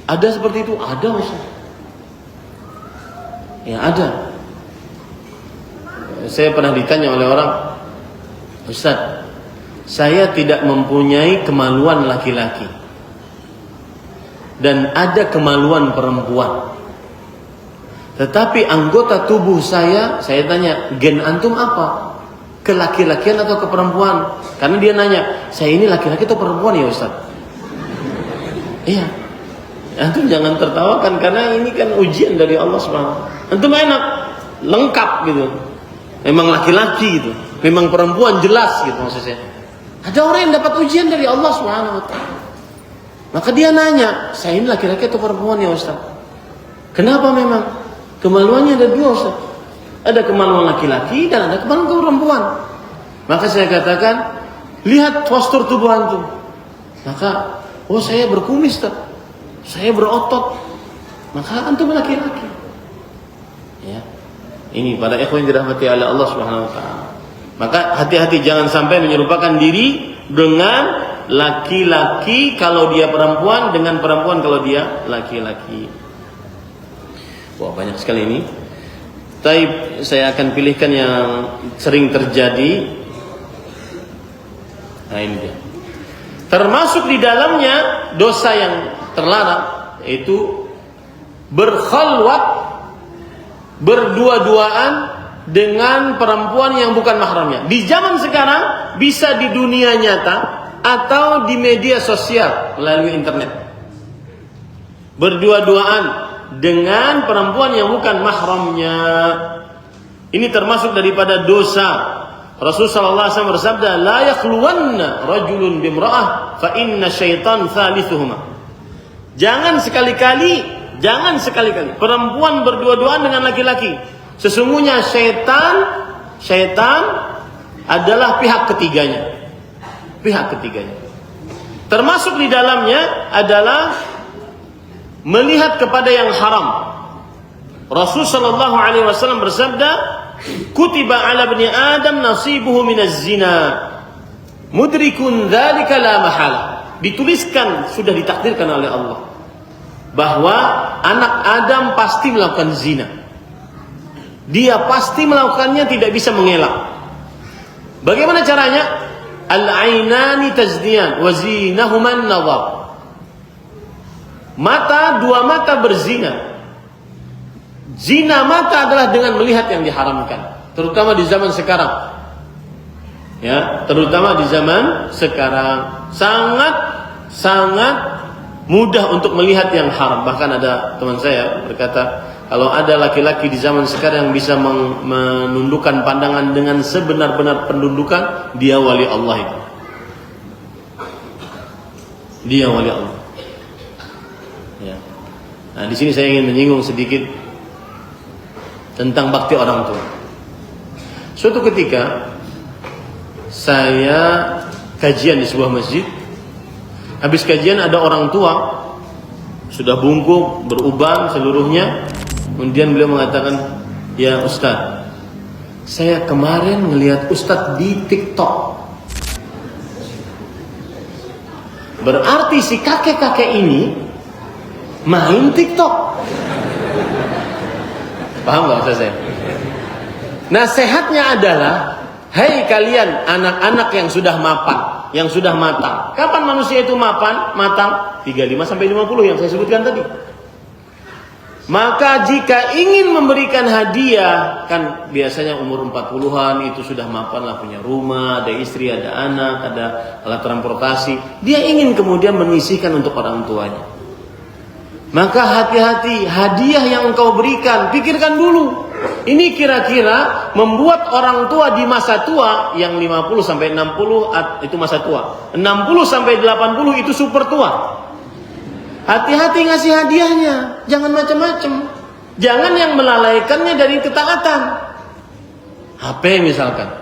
Ada seperti itu? Ada, Ustaz. Ya, ada. Saya pernah ditanya oleh orang, Ustaz, saya tidak mempunyai kemaluan laki-laki dan ada kemaluan perempuan. Tetapi anggota tubuh saya tanya, gen antum apa? Kelaki-lakian atau keperempuan? Karena dia nanya, saya ini laki-laki atau perempuan ya Ustaz? Iya. Antum jangan tertawakan karena ini kan ujian dari Allah SWT. Antum enak, lengkap gitu. Memang laki-laki gitu. Memang perempuan jelas gitu maksudnya. Ada orang yang dapat ujian dari Allah SWT. Maka dia nanya, saya ini laki-laki atau perempuan ya Ustaz? Kenapa memang? Kemaluannya ada dua Ustaz. Ada kemaluan laki-laki dan ada kemaluan perempuan. Maka saya katakan, lihat postur tubuh antum. Maka, oh saya berkumis Ustaz. Saya berotot. Maka antum laki-laki. Ya. Ini pada ikhwan yang dirahmati oleh Allah Subhanahu wa taala. Maka hati-hati jangan sampai menyerupakan diri dengan laki-laki kalau dia perempuan dengan perempuan kalau dia laki-laki. Wah, banyak sekali ini. Taib, saya akan pilihkan yang sering terjadi. Nah, ini dia. Termasuk di dalamnya dosa yang terlarang yaitu berkhalwat, berdua-duaan dengan perempuan yang bukan mahramnya. Di zaman sekarang bisa di dunia nyata atau di media sosial melalui internet. Berdua-duaan dengan perempuan yang bukan mahramnya. Ini termasuk daripada dosa. Rasulullah SAW bersabda, "La yakhluwanna rajulun bimra'ah fa inna syaitan thalithuhuma." Jangan sekali-kali perempuan berdua-duaan dengan laki-laki. Sesungguhnya syaitan adalah pihak ketiganya. Termasuk di dalamnya adalah melihat kepada yang haram. Rasul sallallahu alaihi wasallam bersabda, "Kutiba 'ala ibni Adam nasibuhu minaz zina. Mudrikun dzalika la mahala." Dituliskan, sudah ditakdirkan oleh Allah bahwa anak Adam pasti melakukan zina. Dia pasti melakukannya, tidak bisa mengelak. Bagaimana caranya? Al-ainani tazdiyan wa zinahuma an-nadhar. Dua mata berzina. Zina mata adalah dengan melihat yang diharamkan, terutama di zaman sekarang. Ya, terutama di zaman sekarang sangat mudah untuk melihat yang haram. Bahkan ada teman saya berkata, kalau ada laki-laki di zaman sekarang yang bisa menundukkan pandangan dengan sebenar-benar penundukan, dia wali Allah itu. Dia wali Allah. Ya. Nah, di sini saya ingin menyinggung sedikit tentang bakti orang tua. Suatu ketika saya kajian di sebuah masjid. Habis kajian ada orang tua sudah bungkuk, beruban seluruhnya. Kemudian beliau mengatakan, "Ya Ustaz, saya kemarin melihat Ustaz di TikTok." Berarti si kakek-kakek ini main TikTok. Paham nggak maksud saya? Nasihatnya adalah, hai kalian anak-anak yang sudah mapan, yang sudah matang. Kapan manusia itu matang? 35 sampai 50 yang saya sebutkan tadi. Maka jika ingin memberikan hadiah, kan biasanya umur 40-an itu sudah mapan lah, punya rumah, ada istri, ada anak, ada alat transportasi. Dia ingin kemudian menyisihkan untuk orang tuanya. Maka hati-hati, hadiah yang engkau berikan, pikirkan dulu. Ini kira-kira membuat orang tua di masa tua, yang 50 sampai 60 itu masa tua, 60 sampai 80 itu super tua. Hati-hati ngasih hadiahnya, jangan macam-macam. Jangan yang melalaikannya dari ketaatan. HP misalkan,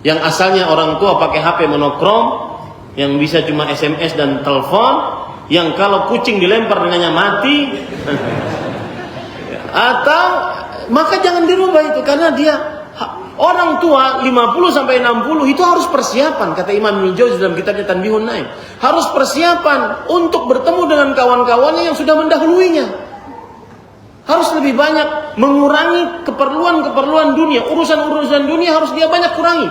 yang asalnya orang tua pakai HP monokrom, yang bisa cuma SMS dan telepon, yang kalau kucing dilempar dengannya mati. Atau maka jangan dirubah itu, karena dia orang tua 50 sampai 60 itu harus persiapan, kata Imam Ibnu Jauzi dalam kitabnya Tanbihun Naim. Harus persiapan untuk bertemu dengan kawan-kawannya yang sudah mendahuluinya. Harus lebih banyak mengurangi keperluan-keperluan dunia, urusan-urusan dunia harus dia banyak kurangi.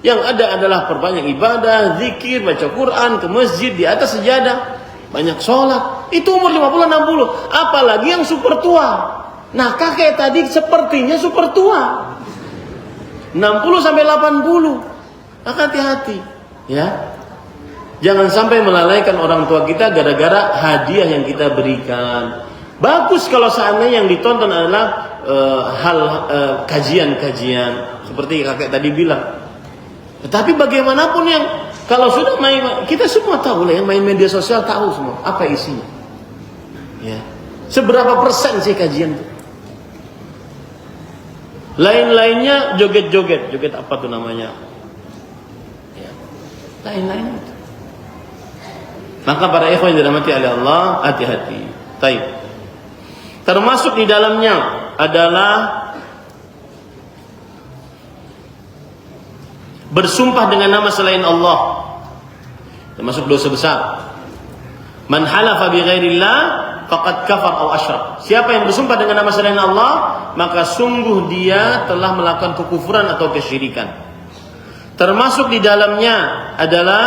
Yang ada adalah perbanyak ibadah, zikir, baca Quran, ke masjid, di atas sejadah, banyak sholat. Itu umur 50-60, apalagi yang super tua. Nah, kakek tadi sepertinya super tua, 60 sampai 80. Maka hati-hati, ya. Jangan sampai melalaikan orang tua kita gara-gara hadiah yang kita berikan. Bagus kalau seandainya yang ditonton adalah kajian-kajian seperti kakek tadi bilang. Tetapi bagaimanapun yang kalau sudah main, kita semua tahu lah, yang main media sosial tahu semua apa isinya. Ya. Seberapa persen sih kajian itu? Lain-lainnya joget-joget, joget apa tuh namanya? Ya. Lain-lain itu. Maka para ikhwan yang dirahmati oleh Allah, hati-hati. Baik. Termasuk di dalamnya adalah bersumpah dengan nama selain Allah. Termasuk dosa besar. Man halafa bi ghairillah faqad kafar aw asyrak. Siapa yang bersumpah dengan nama selain Allah, maka sungguh dia telah melakukan kekufuran atau kesyirikan. Termasuk di dalamnya adalah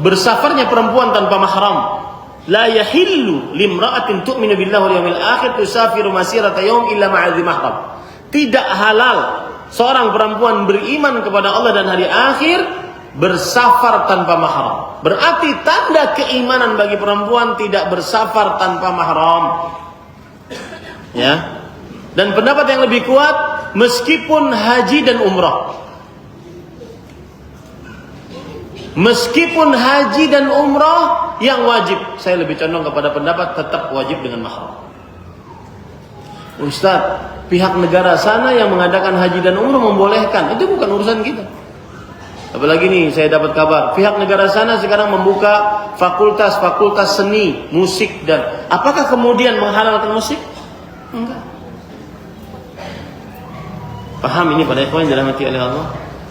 bersafarnya perempuan tanpa mahram. La yahillu limra'atin tu'minu billahi wal yawmil akhir tusafiru masirata yawm illa ma'a dhi mahram. Tidak halal seorang perempuan beriman kepada Allah dan hari akhir bersafar tanpa mahram. Berarti tanda keimanan bagi perempuan tidak bersafar tanpa mahram. Ya. Dan pendapat yang lebih kuat, meskipun haji dan umrah. Meskipun haji dan umrah yang wajib, saya lebih condong kepada pendapat tetap wajib dengan mahram. Ustaz, pihak negara sana yang mengadakan haji dan umrah membolehkan, itu bukan urusan kita. Apalagi nih saya dapat kabar, pihak negara sana sekarang membuka fakultas seni, musik, dan apakah kemudian menghalalkan musik? Enggak. Paham ini pada ikhwan yang dirahmati oleh Allah?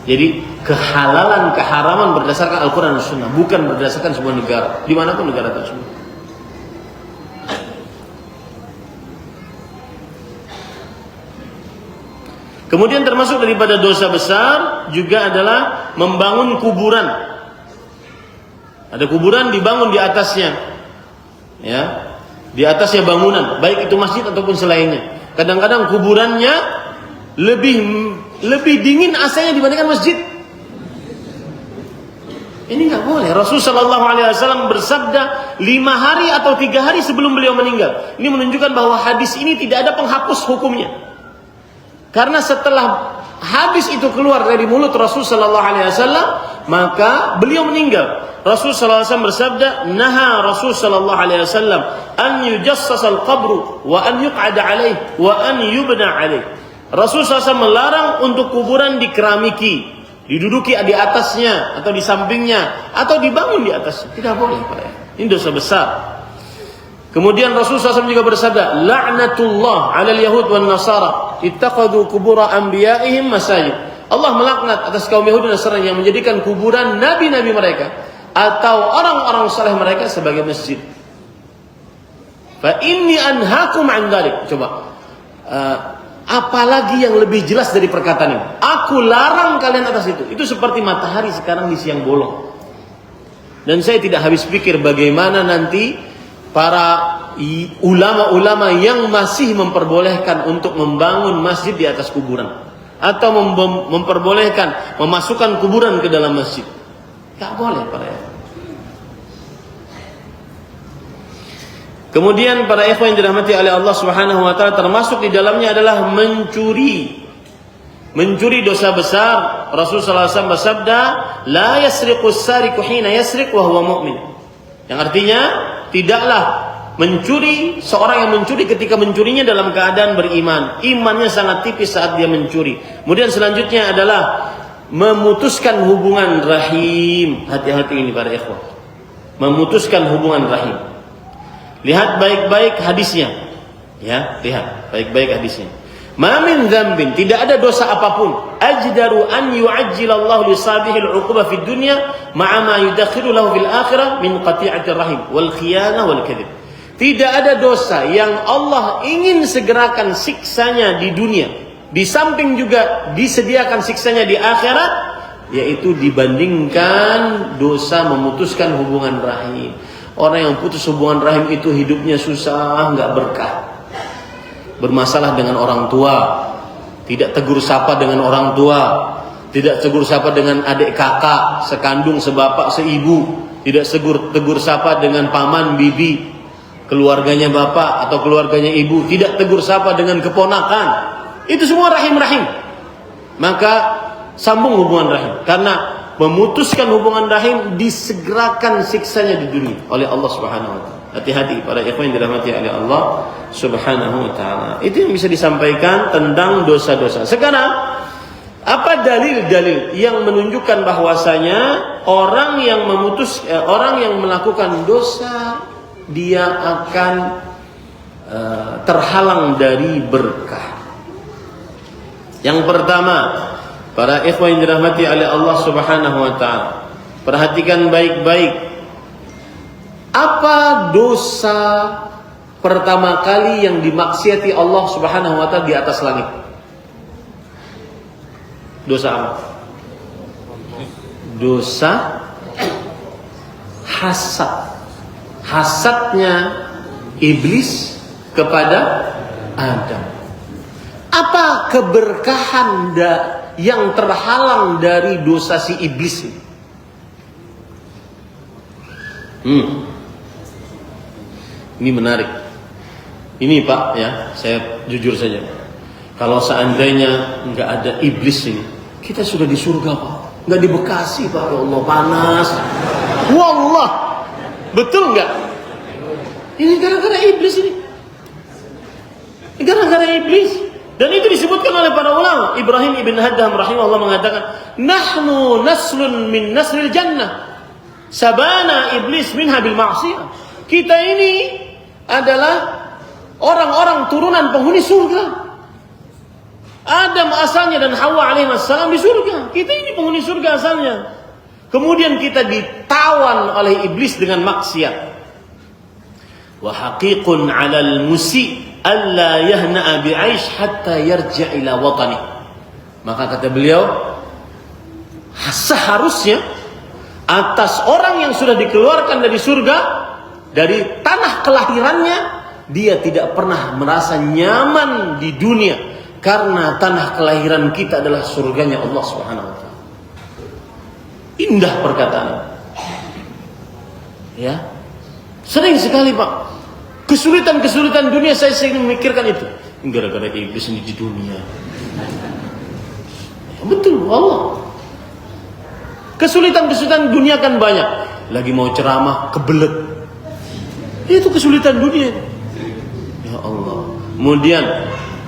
Jadi kehalalan, keharaman berdasarkan Al-Quran dan Sunnah, bukan berdasarkan sebuah negara, dimanapun negara tersebut. Kemudian termasuk daripada dosa besar juga adalah membangun kuburan. Ada kuburan dibangun di atasnya, ya, di atasnya bangunan, baik itu masjid ataupun selainnya. Kadang-kadang kuburannya lebih dingin AC-nya dibandingkan masjid. Ini nggak boleh. Rasulullah SAW bersabda 5 hari atau 3 hari sebelum beliau meninggal. Ini menunjukkan bahwa hadis ini tidak ada penghapus hukumnya. Karena setelah hadis itu keluar dari mulut Rasulullah SAW, maka beliau meninggal. Rasulullah SAW bersabda, "Naha Rasulullah SAW an yujassas al-qabru wa an yuq'ada alaih wa an yubna alaih." Rasulullah SAW melarang untuk kuburan dikeramiki, diduduki di atasnya atau di sampingnya atau dibangun di atasnya. Tidak boleh, Pak. Ini dosa besar. Kemudian Rasulullah SAW juga bersabda, "La'natullah 'alal yahud wan nasara ittakhadhu qubura anbiya'ihim masajid." Allah melaknat atas kaum Yahudi dan Nasrani yang menjadikan kuburan nabi-nabi mereka atau orang-orang saleh mereka sebagai masjid. Fa inni anhaakum an dzalik. Coba apalagi yang lebih jelas dari perkataan ini? Aku larang kalian atas itu. Itu seperti matahari sekarang di siang bolong. Dan saya tidak habis pikir bagaimana nanti para ulama-ulama yang masih memperbolehkan untuk membangun masjid di atas kuburan atau memperbolehkan memasukkan kuburan ke dalam masjid. Tak boleh para ikhwan. Kemudian para ikhwan yang dirahmati oleh Allah Subhanahu wa taala, termasuk di dalamnya adalah mencuri. Mencuri dosa besar. Rasulullah SAW bersabda, "La yasriqus sariqu hina yasriq wa huwa mu'min." Yang artinya, tidaklah mencuri, seorang yang mencuri ketika mencurinya dalam keadaan beriman. Imannya sangat tipis saat dia mencuri. Kemudian selanjutnya adalah memutuskan hubungan rahim. Hati-hati ini para ikhwan. Memutuskan hubungan rahim. Lihat baik-baik hadisnya. Ya, lihat baik-baik hadisnya. Ma min dzambin, tidak ada dosa apapun ajdaru an yu'ajjilallahu li sabihil 'uquba fid dunya ma'a ma yudakhiru lahu fil akhirah min qati'atir rahim wal khiyanah wal kadhib. Tidak ada dosa yang Allah ingin segerakan siksanya di dunia, di samping juga disediakan siksanya di akhirat, yaitu dibandingkan dosa memutuskan hubungan rahim. Orang yang putus hubungan rahim itu hidupnya susah, enggak berkah. Bermasalah dengan orang tua, tidak tegur sapa dengan orang tua, tidak tegur sapa dengan adik kakak, sekandung, sebapak, seibu, tidak tegur sapa dengan paman, bibi, keluarganya bapak atau keluarganya ibu, tidak tegur sapa dengan keponakan. Itu semua rahim-rahim. Maka sambung hubungan rahim, karena memutuskan hubungan rahim disegerakan siksanya di dunia oleh Allah Subhanahu wa taala. Hati-hati para ikhwan yang dirahmati oleh Allah Subhanahu wa taala. Itu yang bisa disampaikan tentang dosa-dosa. Sekarang, apa dalil-dalil yang menunjukkan bahwasanya orang yang melakukan dosa dia akan terhalang dari berkah? Yang pertama, para ikhwan yang dirahmati oleh Allah Subhanahu wa taala, perhatikan baik-baik. Apa dosa pertama kali yang dimaksiati Allah Subhanahu wa taala di atas langit? Dosa apa? Dosa hasad. Hasadnya iblis kepada Adam. Apa keberkahan yang terhalang dari dosa si iblis ini? Ini menarik. Ini Pak ya, saya jujur saja. Kalau seandainya nggak ada iblis ini, kita sudah di surga Pak. Nggak di Bekasi Pak, ya Allah panas. Wallah, betul nggak? Ini gara-gara iblis ini. Gara-gara iblis. Dan itu disebutkan oleh para ulama. Ibrahim ibn Haddam rahimahullah mengatakan, "Nahnu naslun min nasril jannah. Sabana iblis minha bil ma'siyah." Kita ini adalah orang-orang turunan penghuni surga. Adam asalnya dan Hawa alaihissalam di surga. Kita ini penghuni surga asalnya. Kemudian kita ditawan oleh iblis dengan maksiat. Wa haqiqun 'alal musi' alla yahna'a bi'aish hatta yarji' ila watani. Maka kata beliau, seharusnya atas orang yang sudah dikeluarkan dari surga, dari tanah kelahirannya, dia tidak pernah merasa nyaman di dunia karena tanah kelahiran kita adalah surganya Allah Subhanahu wa taala. Indah perkataan. Ya. Sering sekali Pak, kesulitan-kesulitan dunia saya sering memikirkan itu. Gara-gara iblis ini di dunia. Ya, betul Allah. Kesulitan-kesulitan dunia kan banyak. Lagi mau ceramah kebelet. Itu kesulitan dunia. Ya Allah. Kemudian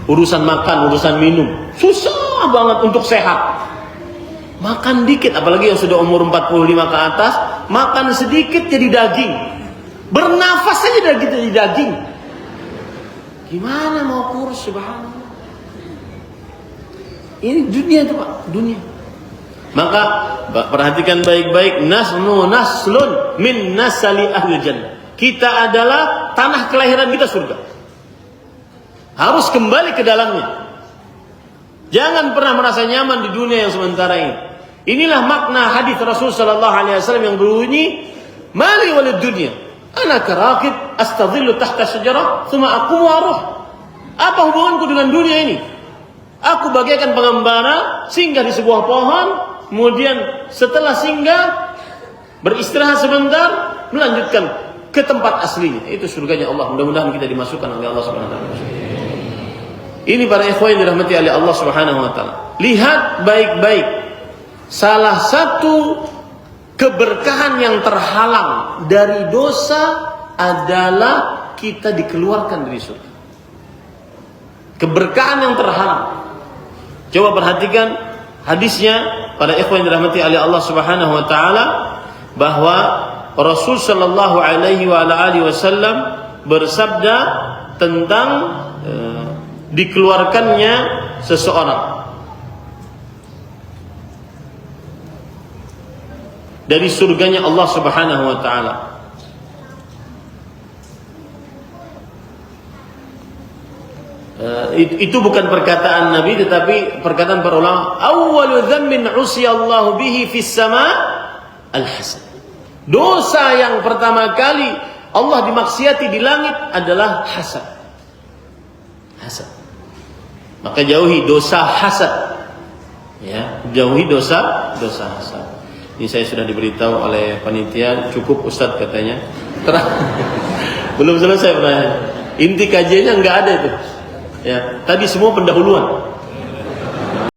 urusan makan, urusan minum, susah banget untuk sehat. Makan dikit, apalagi yang sudah umur 45 ke atas, makan sedikit jadi daging. Bernafas saja jadi daging. Gimana mau kurus, subhanallah. Ini dunia itu Pak, dunia. Maka perhatikan baik-baik, naslun min nasali ahli jannah. Kita adalah tanah kelahiran kita surga. Harus kembali ke dalamnya. Jangan pernah merasa nyaman di dunia yang sementara ini. Inilah makna hadis Rasul sallallahu alaihi wasallam yang berbunyi, "Mali walid dunya, ana karakib astadhillu tahta syajarah, thumma aqumu aruh." Apa hubunganku dengan dunia ini? Aku bagaikan pengembara singgah di sebuah pohon, kemudian setelah singgah beristirahat sebentar, melanjutkan ke tempat aslinya, itu surganya Allah. Mudah-mudahan kita dimasukkan oleh Allah Subhanahu wa taala. Ini para ikhwan yang dirahmati oleh Allah Subhanahu wa taala. Lihat baik-baik. Salah satu keberkahan yang terhalang dari dosa adalah kita dikeluarkan dari surga. Keberkahan yang terhalang. Coba perhatikan hadisnya para ikhwan yang dirahmati oleh Allah Subhanahu wa taala, bahwa Rasul sallallahu alaihi wasallam bersabda tentang dikeluarkannya seseorang dari surganya Allah Subhanahu wa taala. Itu bukan perkataan Nabi, tetapi perkataan para ulama. Awwalu dzammin usiyallahu bihi fis sama al-hasad. Dosa yang pertama kali Allah dimaksiati di langit adalah hasad. Hasad. Maka jauhi dosa hasad. Ya, jauhi dosa hasad. Ini saya sudah diberitahu oleh panitia, cukup Ustadz katanya. Belum selesai pertanyaan. Inti kajiannya enggak ada itu. Ya, tadi semua pendahuluan.